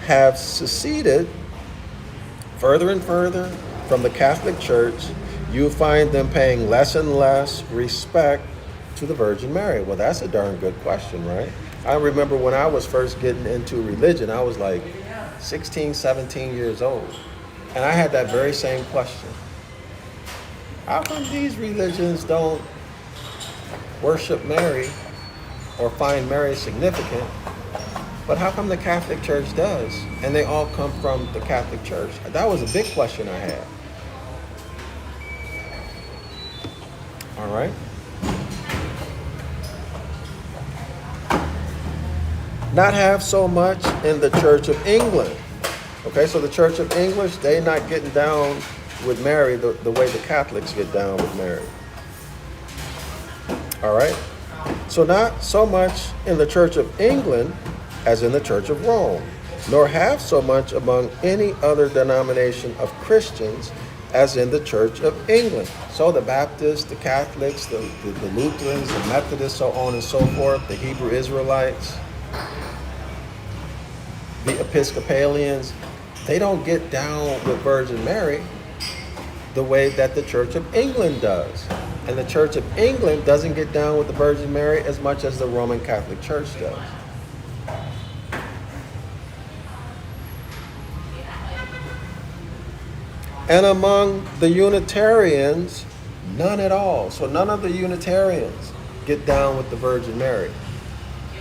have seceded further and further from the Catholic Church, you find them paying less and less respect to the Virgin Mary? Well, that's a darn good question, right? I remember when I was first getting into religion, I was like 16, 17 years old. And I had that very same question. How come these religions don't worship Mary or find Mary significant, but how come the Catholic Church does? And they all come from the Catholic Church. That was a big question I had. All right. Not have so much in the Church of England. Okay, so the Church of England, they not getting down with Mary the way the Catholics get down with Mary. All right. So not so much in the Church of England as in the Church of Rome, nor have so much among any other denomination of Christians as in the Church of England. So the Baptists, the Catholics, the Lutherans, the Methodists, so on and so forth, the Hebrew Israelites, the Episcopalians, they don't get down with Virgin Mary the way that the Church of England does. And the Church of England doesn't get down with the Virgin Mary as much as the Roman Catholic Church does. And among the Unitarians, none at all. So none of the Unitarians get down with the Virgin Mary.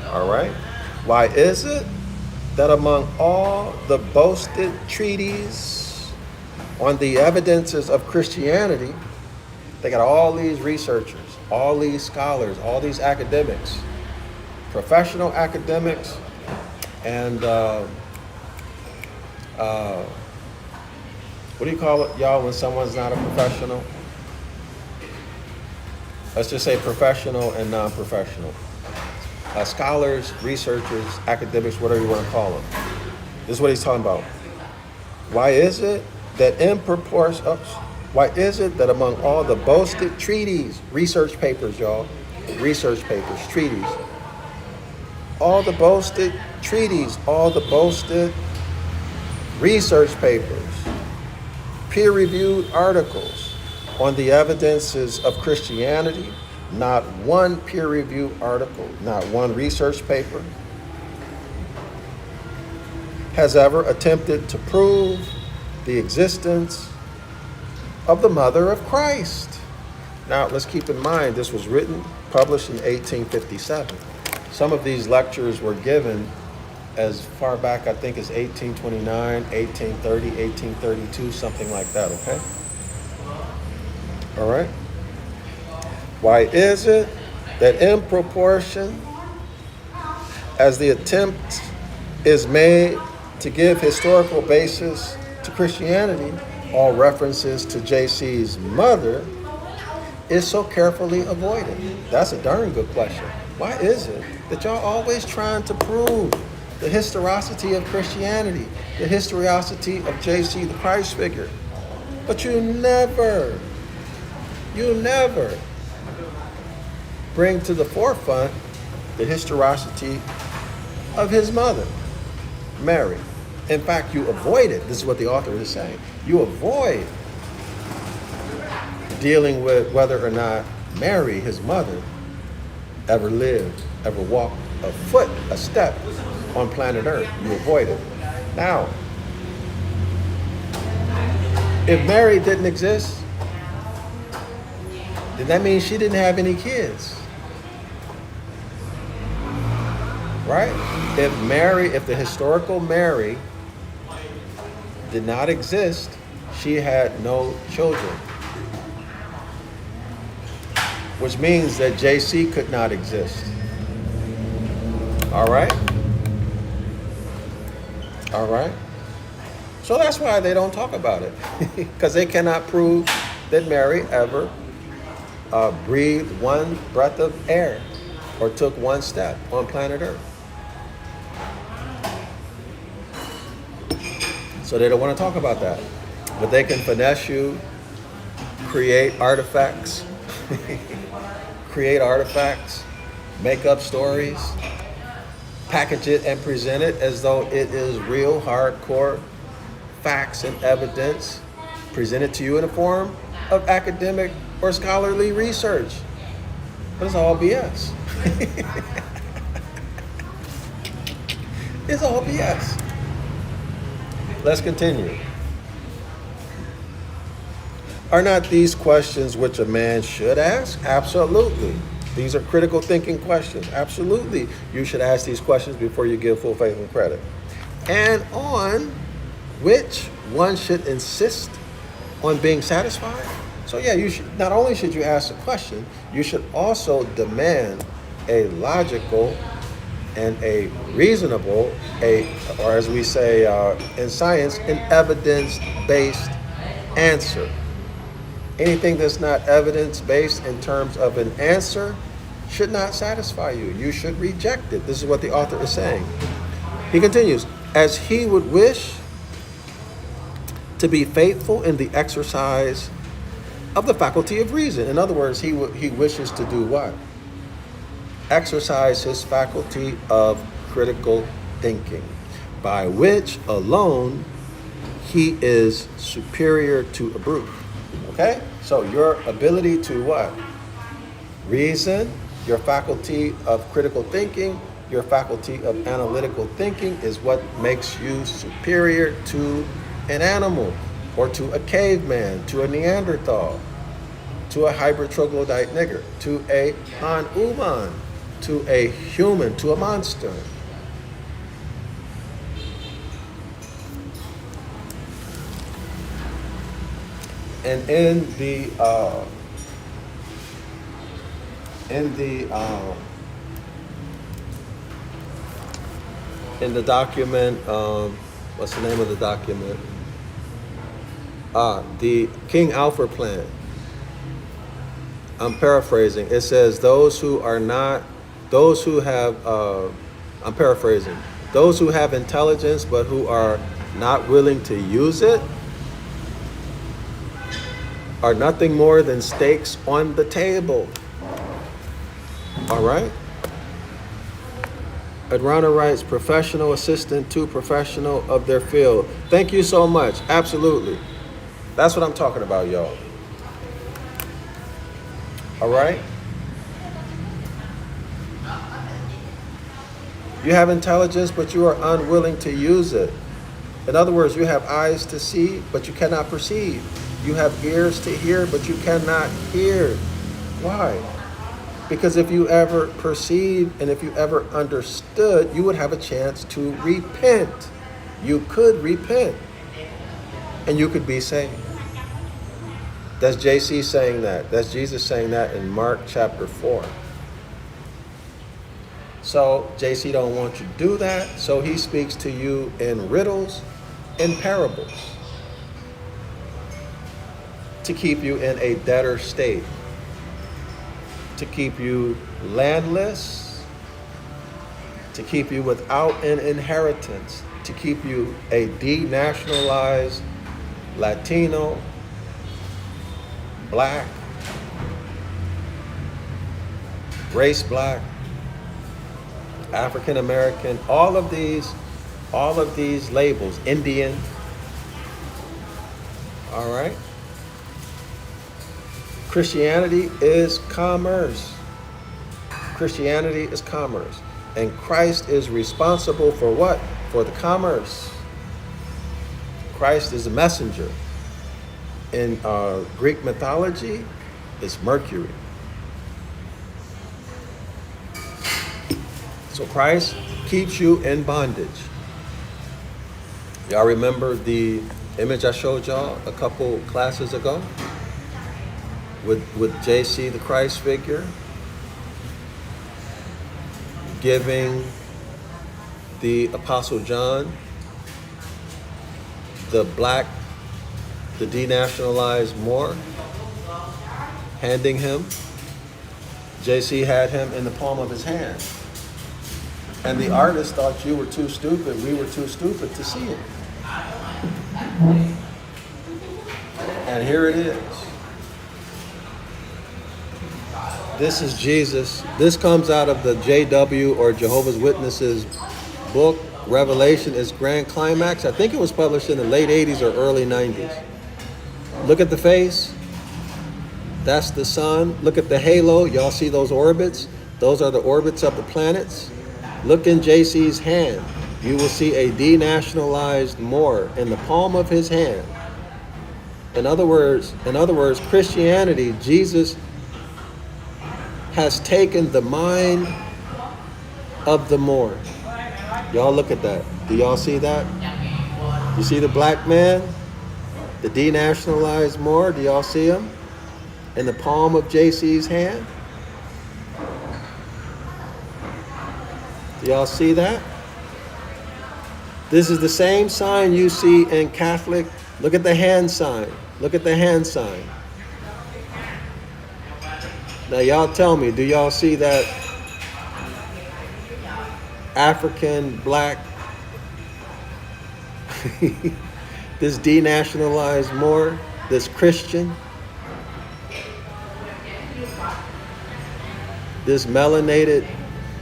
All right. Why is it that among all the boasted treatises on the evidences of Christianity, they got all these researchers, all these scholars, all these academics, professional academics, and what do you call it, y'all, when someone's not a professional? Let's just say professional and non-professional. Scholars, researchers, academics, whatever you want to call them. This is what he's talking about. Why is it that why is it that among all the boasted treatises, research papers, y'all, research papers, treatises, all the boasted treatises, all the boasted research papers, peer-reviewed articles on the evidences of Christianity, not one peer-reviewed article, not one research paper has ever attempted to prove the existence of the mother of Christ. Now, let's keep in mind, this was published in 1857. Some of these lectures were given as far back, I think, as 1829, 1830, 1832, something like that, okay? All right? Why is it that in proportion as the attempt is made to give historical basis to Christianity, all references to JC's mother is so carefully avoided? That's a darn good question. Why is it that y'all always trying to prove the historicity of Christianity, the historicity of JC, the Christ figure, but you never bring to the forefront the historicity of his mother, Mary? In fact, you avoid it. This is what the author is saying. You avoid dealing with whether or not Mary, his mother, ever lived, ever walked a step on planet Earth. You avoid it. Now, if Mary didn't exist, then that means she didn't have any kids. Right? If the historical Mary did not exist, she had no children. Which means that JC could not exist. All right? All right? So that's why they don't talk about it. Because they cannot prove that Mary ever breathed one breath of air or took one step on planet Earth. So they don't want to talk about that. But they can finesse you, create artifacts, make up stories, package it and present it as though it is real hardcore facts and evidence, present it to you in a form of academic or scholarly research. But it's all BS. It's all BS. Let's continue. Are not these questions which a man should ask? Absolutely. These are critical thinking questions. Absolutely. You should ask these questions before you give full faith and credit. And on which one should insist on being satisfied. So yeah, you should, not only should you ask a question, you should also demand a logical and a reasonable, or as we say in science, an evidence-based answer. Anything that's not evidence-based in terms of an answer should not satisfy you. You should reject it. This is what the author is saying. He continues, as he would wish to be faithful in the exercise of the faculty of reason. In other words, he wishes to do what? Exercise his faculty of critical thinking, by which alone he is superior to a brute. Okay? So your ability to what? Reason, your faculty of critical thinking, your faculty of analytical thinking is what makes you superior to an animal, or to a caveman, to a Neanderthal, to a hybrid troglodyte nigger, to a Han Uman. to a human, to a monster. And in the document, what's the name of the document? The King Alfred plan. I'm paraphrasing. It says those who have, I'm paraphrasing, those who have intelligence but who are not willing to use it are nothing more than stakes on the table. All right? Adrona writes, professional assistant to professional of their field. Thank you so much. Absolutely. That's what I'm talking about, y'all. All right? You have intelligence, but you are unwilling to use it. In other words, you have eyes to see, but you cannot perceive. You have ears to hear, but you cannot hear. Why? Because if you ever perceived and if you ever understood, you would have a chance to repent. You could repent and you could be saved. That's JC saying that. That's Jesus saying that in Mark chapter 4. So JC don't want you to do that. So he speaks to you in riddles and parables to keep you in a debtor state, to keep you landless, to keep you without an inheritance, to keep you a denationalized Latino, black, race black, African American, all of these labels, Indian, all right? Christianity is commerce. Christianity is commerce. And Christ is responsible for what? For the commerce. Christ is a messenger. In Greek mythology, it's Mercury. So Christ keeps you in bondage. Y'all remember the image I showed y'all a couple classes ago? With JC, the Christ figure, giving the Apostle John the denationalized Moor, handing him. JC had him in the palm of his hand. And the artist thought you were too stupid, we were too stupid to see it. And here it is. This is Jesus. This comes out of the JW or Jehovah's Witnesses book, Revelation, is Grand Climax. I think it was published in the late 80s or early 90s. Look at the face. That's the sun. Look at the halo. Y'all see those orbits? Those are the orbits of the planets. Look in JC's hand. You will see a denationalized Moor in the palm of his hand. In other words, Christianity, Jesus has taken the mind of the Moor. Y'all look at that. Do y'all see that? You see the black man? The denationalized Moor? Do y'all see him? In the palm of JC's hand? Do y'all see that? This is the same sign you see in Catholic. Look at the hand sign. Look at the hand sign. Now y'all tell me, do y'all see that African, black, this denationalized Moor, this Christian, this melanated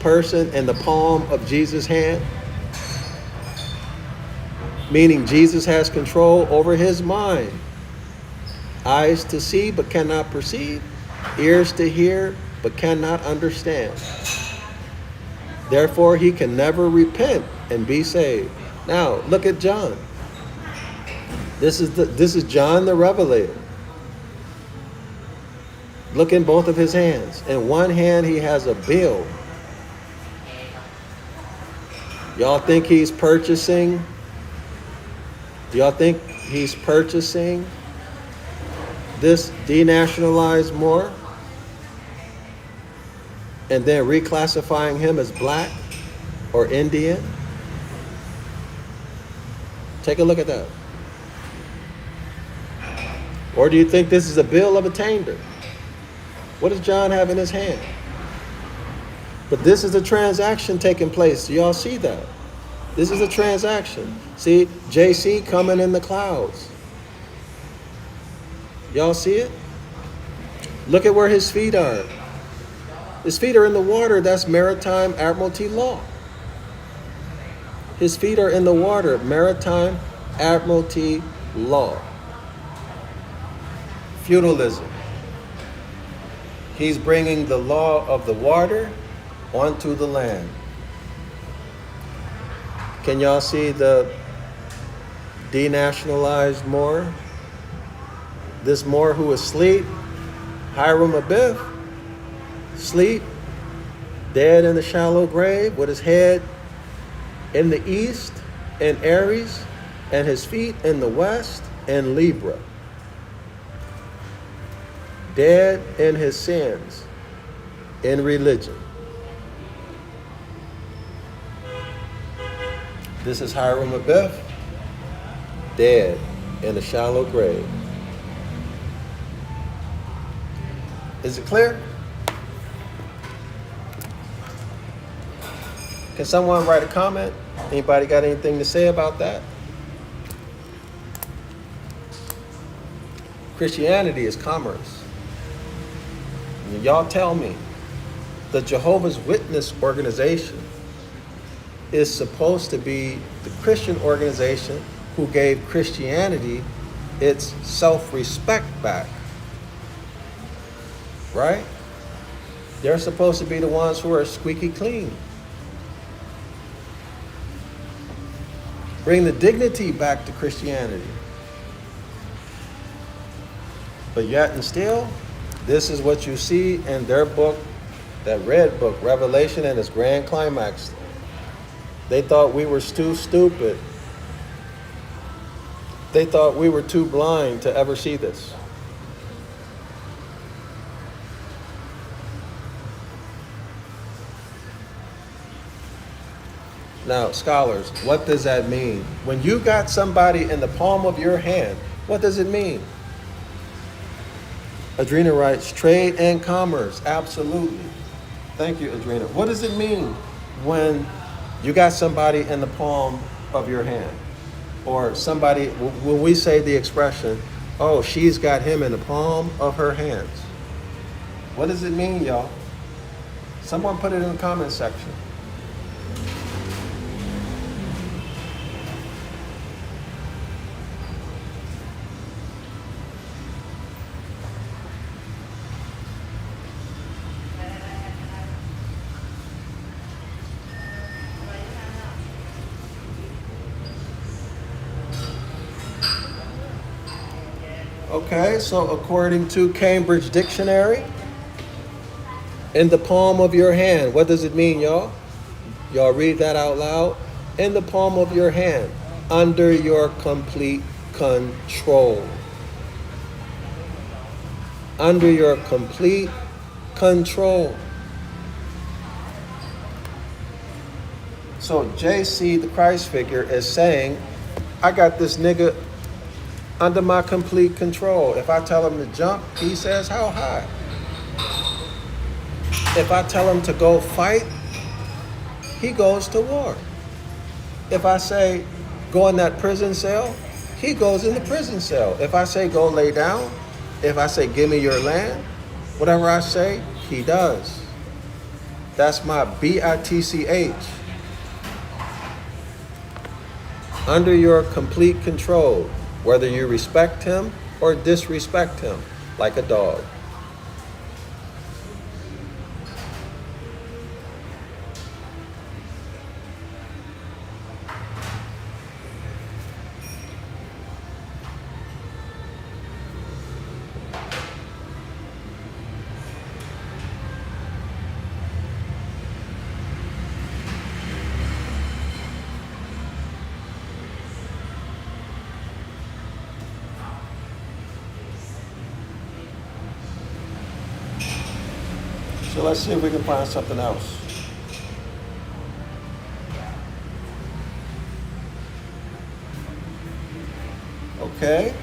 person in the palm of Jesus' hand? Meaning Jesus has control over his mind. Eyes to see but cannot perceive. Ears to hear but cannot understand. Therefore, he can never repent and be saved. Now, look at John. This is John the Revelator. Look in both of his hands. In one hand, he has a bill. Y'all think he's purchasing? Do y'all think he's purchasing this denationalized Moor and then reclassifying him as black or Indian? Take a look at that. Or do you think this is a bill of attainder? What does John have in his hand? But this is a transaction taking place. Do y'all see that? This is a transaction. See, JC coming in the clouds. Y'all see it? Look at where his feet are. His feet are in the water. That's maritime admiralty law. His feet are in the water. Maritime admiralty law. Feudalism. He's bringing the law of the water onto the land. Can y'all see the denationalized Moor? This Moor who is asleep, Hiram Abiff, sleep, dead in the shallow grave with his head in the east in Aries and his feet in the west in Libra. Dead in his sins, in religion. This is Hiram Abiff, dead in a shallow grave. Is it clear? Can someone write a comment? Anybody got anything to say about that? Christianity is commerce. Y'all tell me, the Jehovah's Witness organization is supposed to be the Christian organization who gave Christianity its self-respect back. Right? They're supposed to be the ones who are squeaky clean. Bring the dignity back to Christianity. But yet and still, this is what you see in their book, that red book, Revelation, and its grand climax. They thought we were too stupid. They thought we were too blind to ever see this. Now, scholars, what does that mean? When you got somebody in the palm of your hand, what does it mean? Adrena writes, trade and commerce, absolutely. Thank you, Adrena. What does it mean when you got somebody in the palm of your hand? Or somebody, when we say the expression, oh, she's got him in the palm of her hands. What does it mean, y'all? Someone put it in the comment section. Okay, so according to Cambridge Dictionary, in the palm of your hand, what does it mean, y'all? Y'all read that out loud. In the palm of your hand, under your complete control. Under your complete control. So JC, the Christ figure, is saying, I got this nigga under my complete control. If I tell him to jump, he says, how high? If I tell him to go fight, he goes to war. If I say, go in that prison cell, he goes in the prison cell. If I say, go lay down, if I say, give me your land, whatever I say, he does. That's my BITCH. Under your complete control, whether you respect him or disrespect him, like a dog. So let's see if we can find something else. Okay.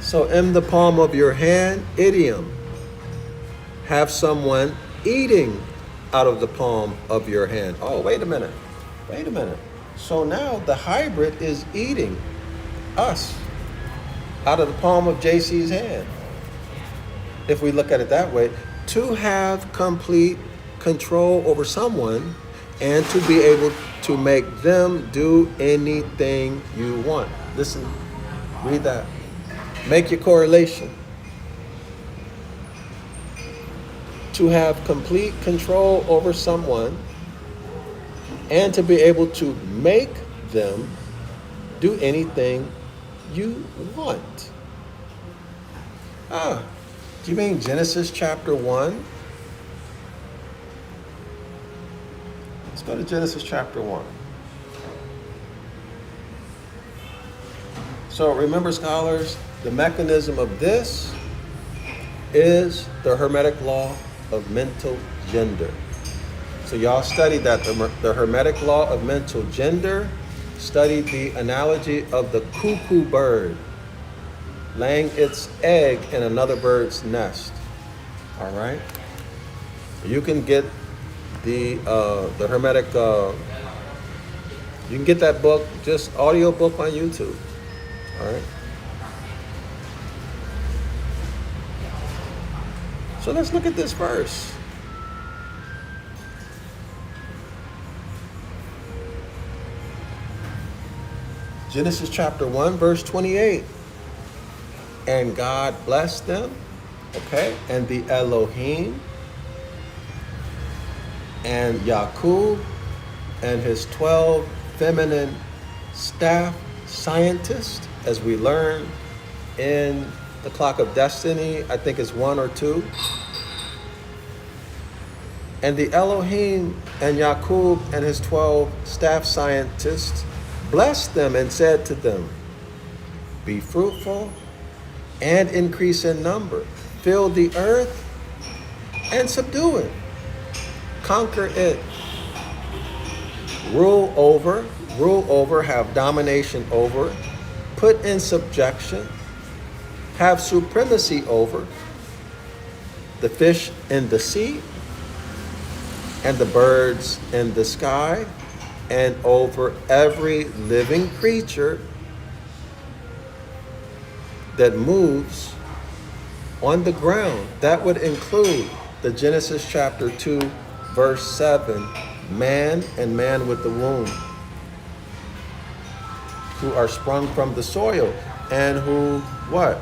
So in the palm of your hand, idiom. Have someone eating out of the palm of your hand. Oh, wait a minute. Wait a minute. So now the hybrid is eating us out of the palm of JC's hand. If we look at it that way, to have complete control over someone and to be able to make them do anything you want. Listen, read that. Make your correlation. To have complete control over someone and to be able to make them do anything you want. Do you mean Genesis chapter 1? Let's go to Genesis chapter 1. So remember, scholars, the mechanism of this is the Hermetic Law of mental gender. So y'all studied that, the Hermetic Law of mental gender, studied the analogy of the cuckoo bird laying its egg in another bird's nest. All right? You can get the Hermetic, you can get that book, just audio book on YouTube. All right? So let's look at this verse. Genesis chapter 1, verse 28. And God blessed them, okay? And the Elohim and Yaqub and his 12 feminine staff scientists, as we learn in the Clock of Destiny, I think it's 1 or 2. And the Elohim and Yaqub and his 12 staff scientists blessed them and said to them, be fruitful and increase in number. Fill the earth and subdue it. Conquer it. Rule over, have domination over, put in subjection, have supremacy over the fish in the sea and the birds in the sky and over every living creature that moves on the ground. That would include the Genesis chapter 2, verse 7, man and man with the womb, who are sprung from the soil and who, what?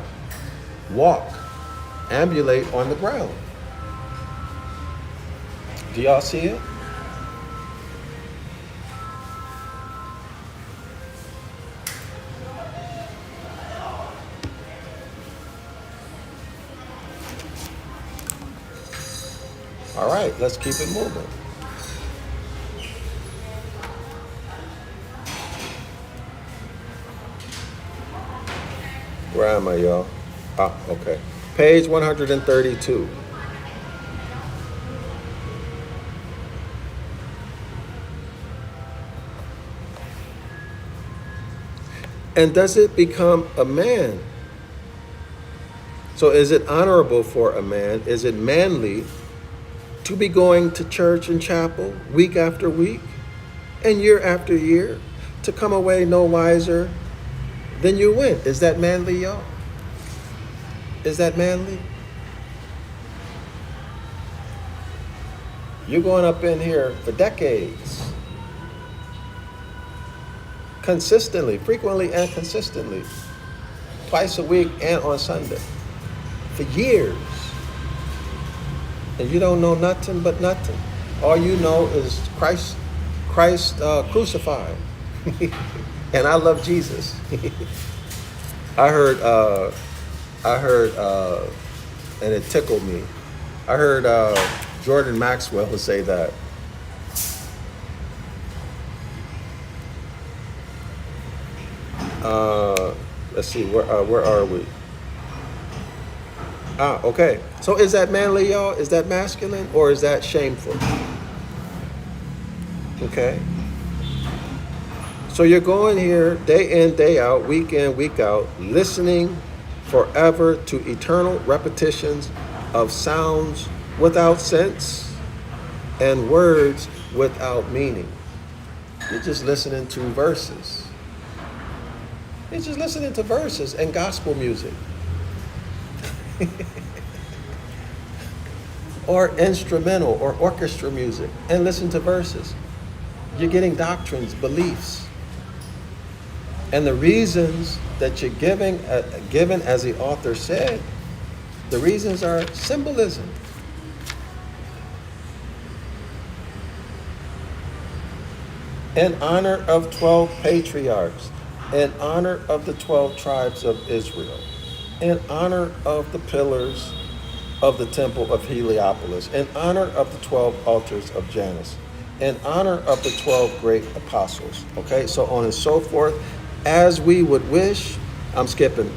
Walk, ambulate on the ground. Do y'all see it? All right, let's keep it moving. Where am I, y'all? Okay. Page 132. And does it become a man? So is it honorable for a man? Is it manly to be going to church and chapel week after week and year after year, to come away no wiser than you went? Is that manly, y'all? Is that manly? You're going up in here for decades, consistently, frequently and consistently, twice a week and on Sunday, for years. And you don't know nothing but nothing. All you know is Christ crucified. And I love Jesus. I heard, and it tickled me. I heard Jordan Maxwell say that. Let's see, where are we? Ah, okay. So is that manly, y'all? Is that masculine, or is that shameful? Okay. So you're going here day in, day out, week in, week out, listening forever to eternal repetitions of sounds without sense and words without meaning. You're just listening to verses. You're just listening to verses and gospel music. Or instrumental or orchestra music, and listen to verses. You're getting doctrines, beliefs. And the reasons that you're given, as the author said, the reasons are symbolism. In honor of 12 patriarchs, in honor of the 12 tribes of Israel, in honor of the pillars of the temple of Heliopolis, in honor of the 12 altars of Janus, in honor of the 12 great apostles. Okay, so on and so forth. As we would wish, I'm skipping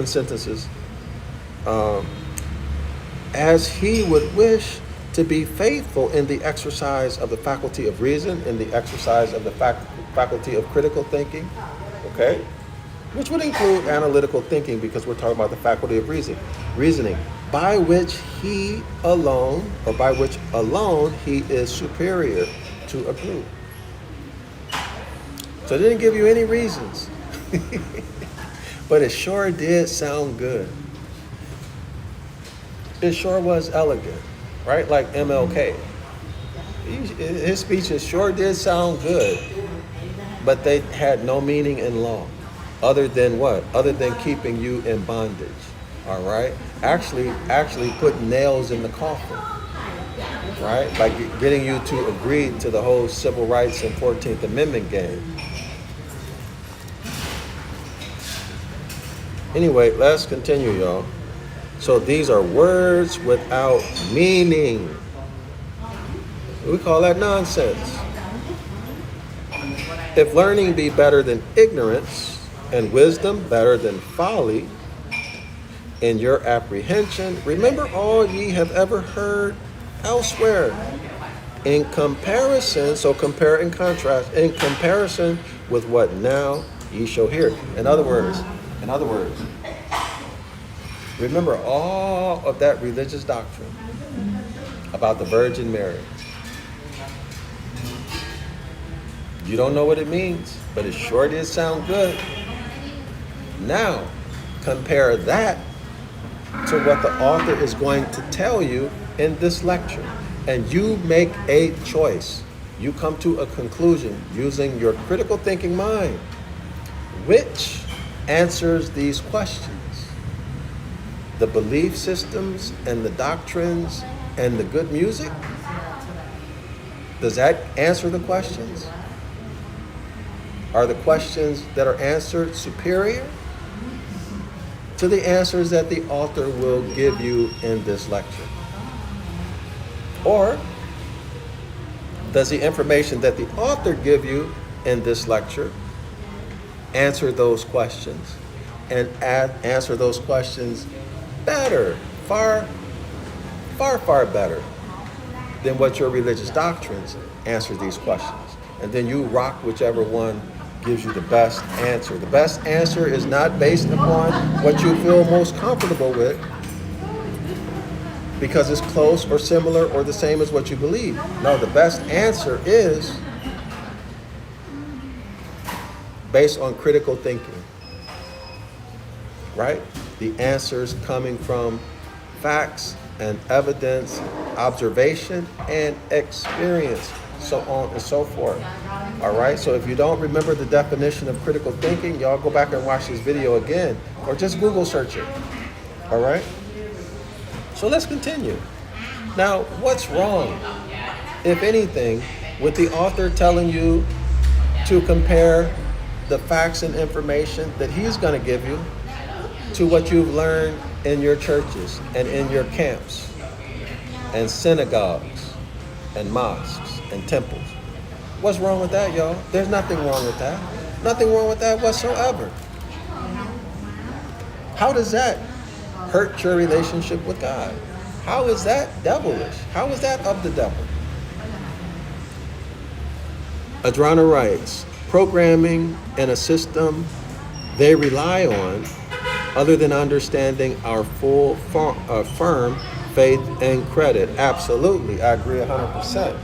sentences. As he would wish to be faithful in the exercise of the faculty of reason, in the exercise of the faculty of critical thinking, okay? Which would include analytical thinking, because we're talking about the faculty of reasoning, by which he alone, or by which alone he is superior to a group. So it didn't give you any reasons. But it sure did sound good. It sure was elegant, right? Like MLK. His speeches sure did sound good, but they had no meaning in law. Other than what? Other than keeping you in bondage, all right? Actually putting nails in the coffin, right? Like getting you to agree to the whole civil rights and 14th Amendment game. Anyway, let's continue, y'all. So these are words without meaning. We call that nonsense. If learning be better than ignorance, and wisdom better than folly, in your apprehension, remember all ye have ever heard elsewhere. In comparison, so compare and contrast, in comparison with what now ye shall hear. In other words, remember all of that religious doctrine about the Virgin Mary. You don't know what it means, but it sure did sound good. Now, compare that to what the author is going to tell you in this lecture. And you make a choice. You come to a conclusion using your critical thinking mind, which answers these questions. The belief systems and the doctrines and the good music. Does that answer the questions? Are the questions that are answered superior to the answers that the author will give you in this lecture? Or does the information that the author give you in this lecture answer those questions and answer those questions better, far better than what your religious doctrines answer these questions? And then you rock whichever one gives you the best answer. The best answer is not based upon what you feel most comfortable with, because it's close or similar or the same as what you believe. No, the best answer is based on critical thinking, right? The answers coming from facts and evidence, observation and experience, so on and so forth. All right, so if you don't remember the definition of critical thinking, y'all go back and watch this video again, or just Google search it. All right? So let's continue. Now, what's wrong, if anything, with the author telling you to compare the facts and information that he's going to give you to what you've learned in your churches and in your camps and synagogues and mosques and temples? What's wrong with that, y'all? There's nothing wrong with that. Nothing wrong with that whatsoever. How does that hurt your relationship with God. How is that devilish? How is that of the devil? Adrana writes, programming and a system they rely on other than understanding our full firm faith and credit. Absolutely. I agree 100%.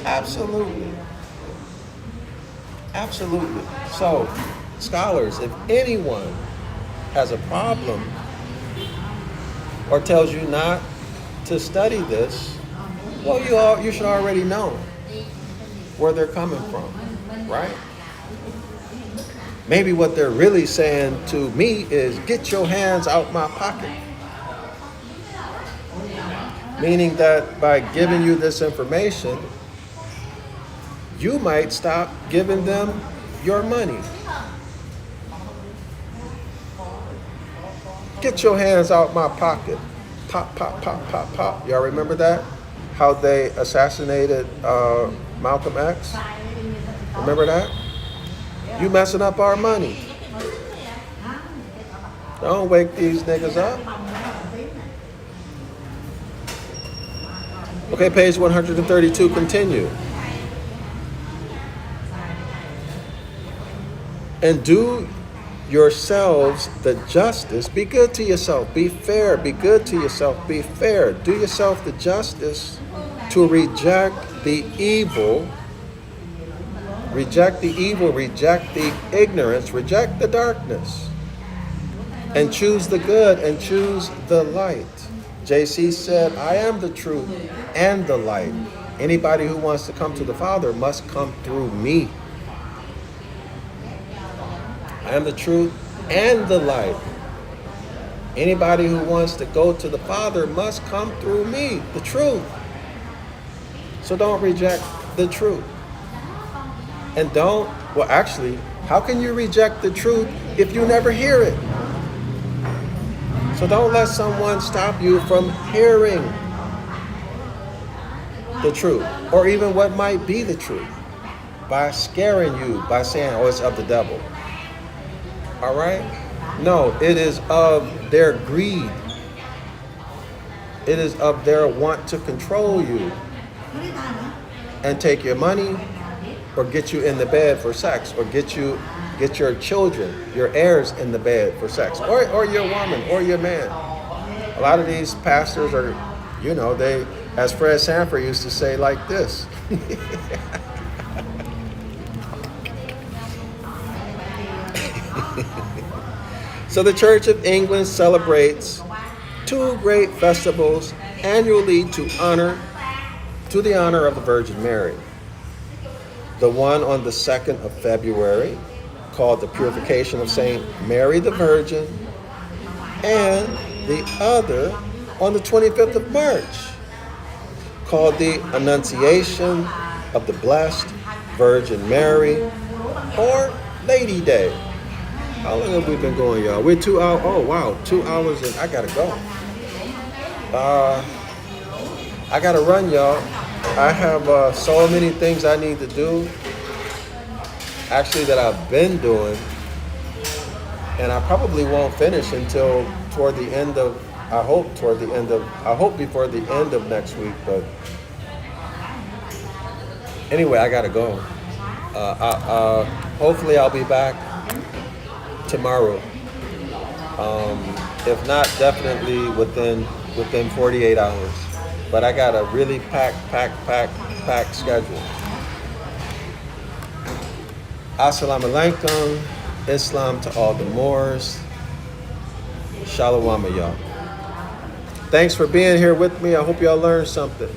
Absolutely. Absolutely. So, scholars, if anyone has a problem or tells you not to study this, well, you should already know where they're coming from, right? Maybe what they're really saying to me is, get your hands out my pocket. Meaning that by giving you this information, you might stop giving them your money. Get your hands out my pocket. Pop, pop, pop, pop, pop. Y'all remember that? How they assassinated Malcolm X? Remember that? You messing up our money. Don't wake these niggas up. Okay, page 132, continue. And do yourselves the justice, be good to yourself, be fair, be good to yourself, be fair. Do yourself the justice to reject the evil, reject the ignorance, reject the darkness, and choose the good and choose the light. JC said, I am the truth and the light. Anybody who wants to come to the Father must come through me. I am the truth and the light. Anybody who wants to go to the Father must come through me, the truth. So don't reject the truth. And how can you reject the truth if you never hear it? So don't let someone stop you from hearing the truth, or even what might be the truth, by scaring you, by saying, oh, it's of the devil. All right? No, it is of their greed. It is of their want to control you and take your money, or get you in the bed for sex, or get your children, your heirs in the bed for sex, or your woman, or your man. A lot of these pastors are, they, as Fred Sanford used to say, like this. So the Church of England celebrates two great festivals annually to the honor of the Virgin Mary. The one on the 2nd of February, called the Purification of Saint Mary the Virgin, and the other on the 25th of March, called the Annunciation of the Blessed Virgin Mary, or Lady Day. How long have we been going, y'all? We're 2 hours. Oh, wow, 2 hours, and I gotta go. I gotta run, y'all. I have so many things I need to do, actually, that I've been doing, and I probably won't finish until toward the end of, I hope before the end of next week, but anyway, I gotta go. Hopefully I'll be back tomorrow. If not, definitely within 48 hours. But I got a really packed schedule. Assalamu alaikum. Islam to all the Moors. Shalom, y'all. Thanks for being here with me. I hope y'all learned something.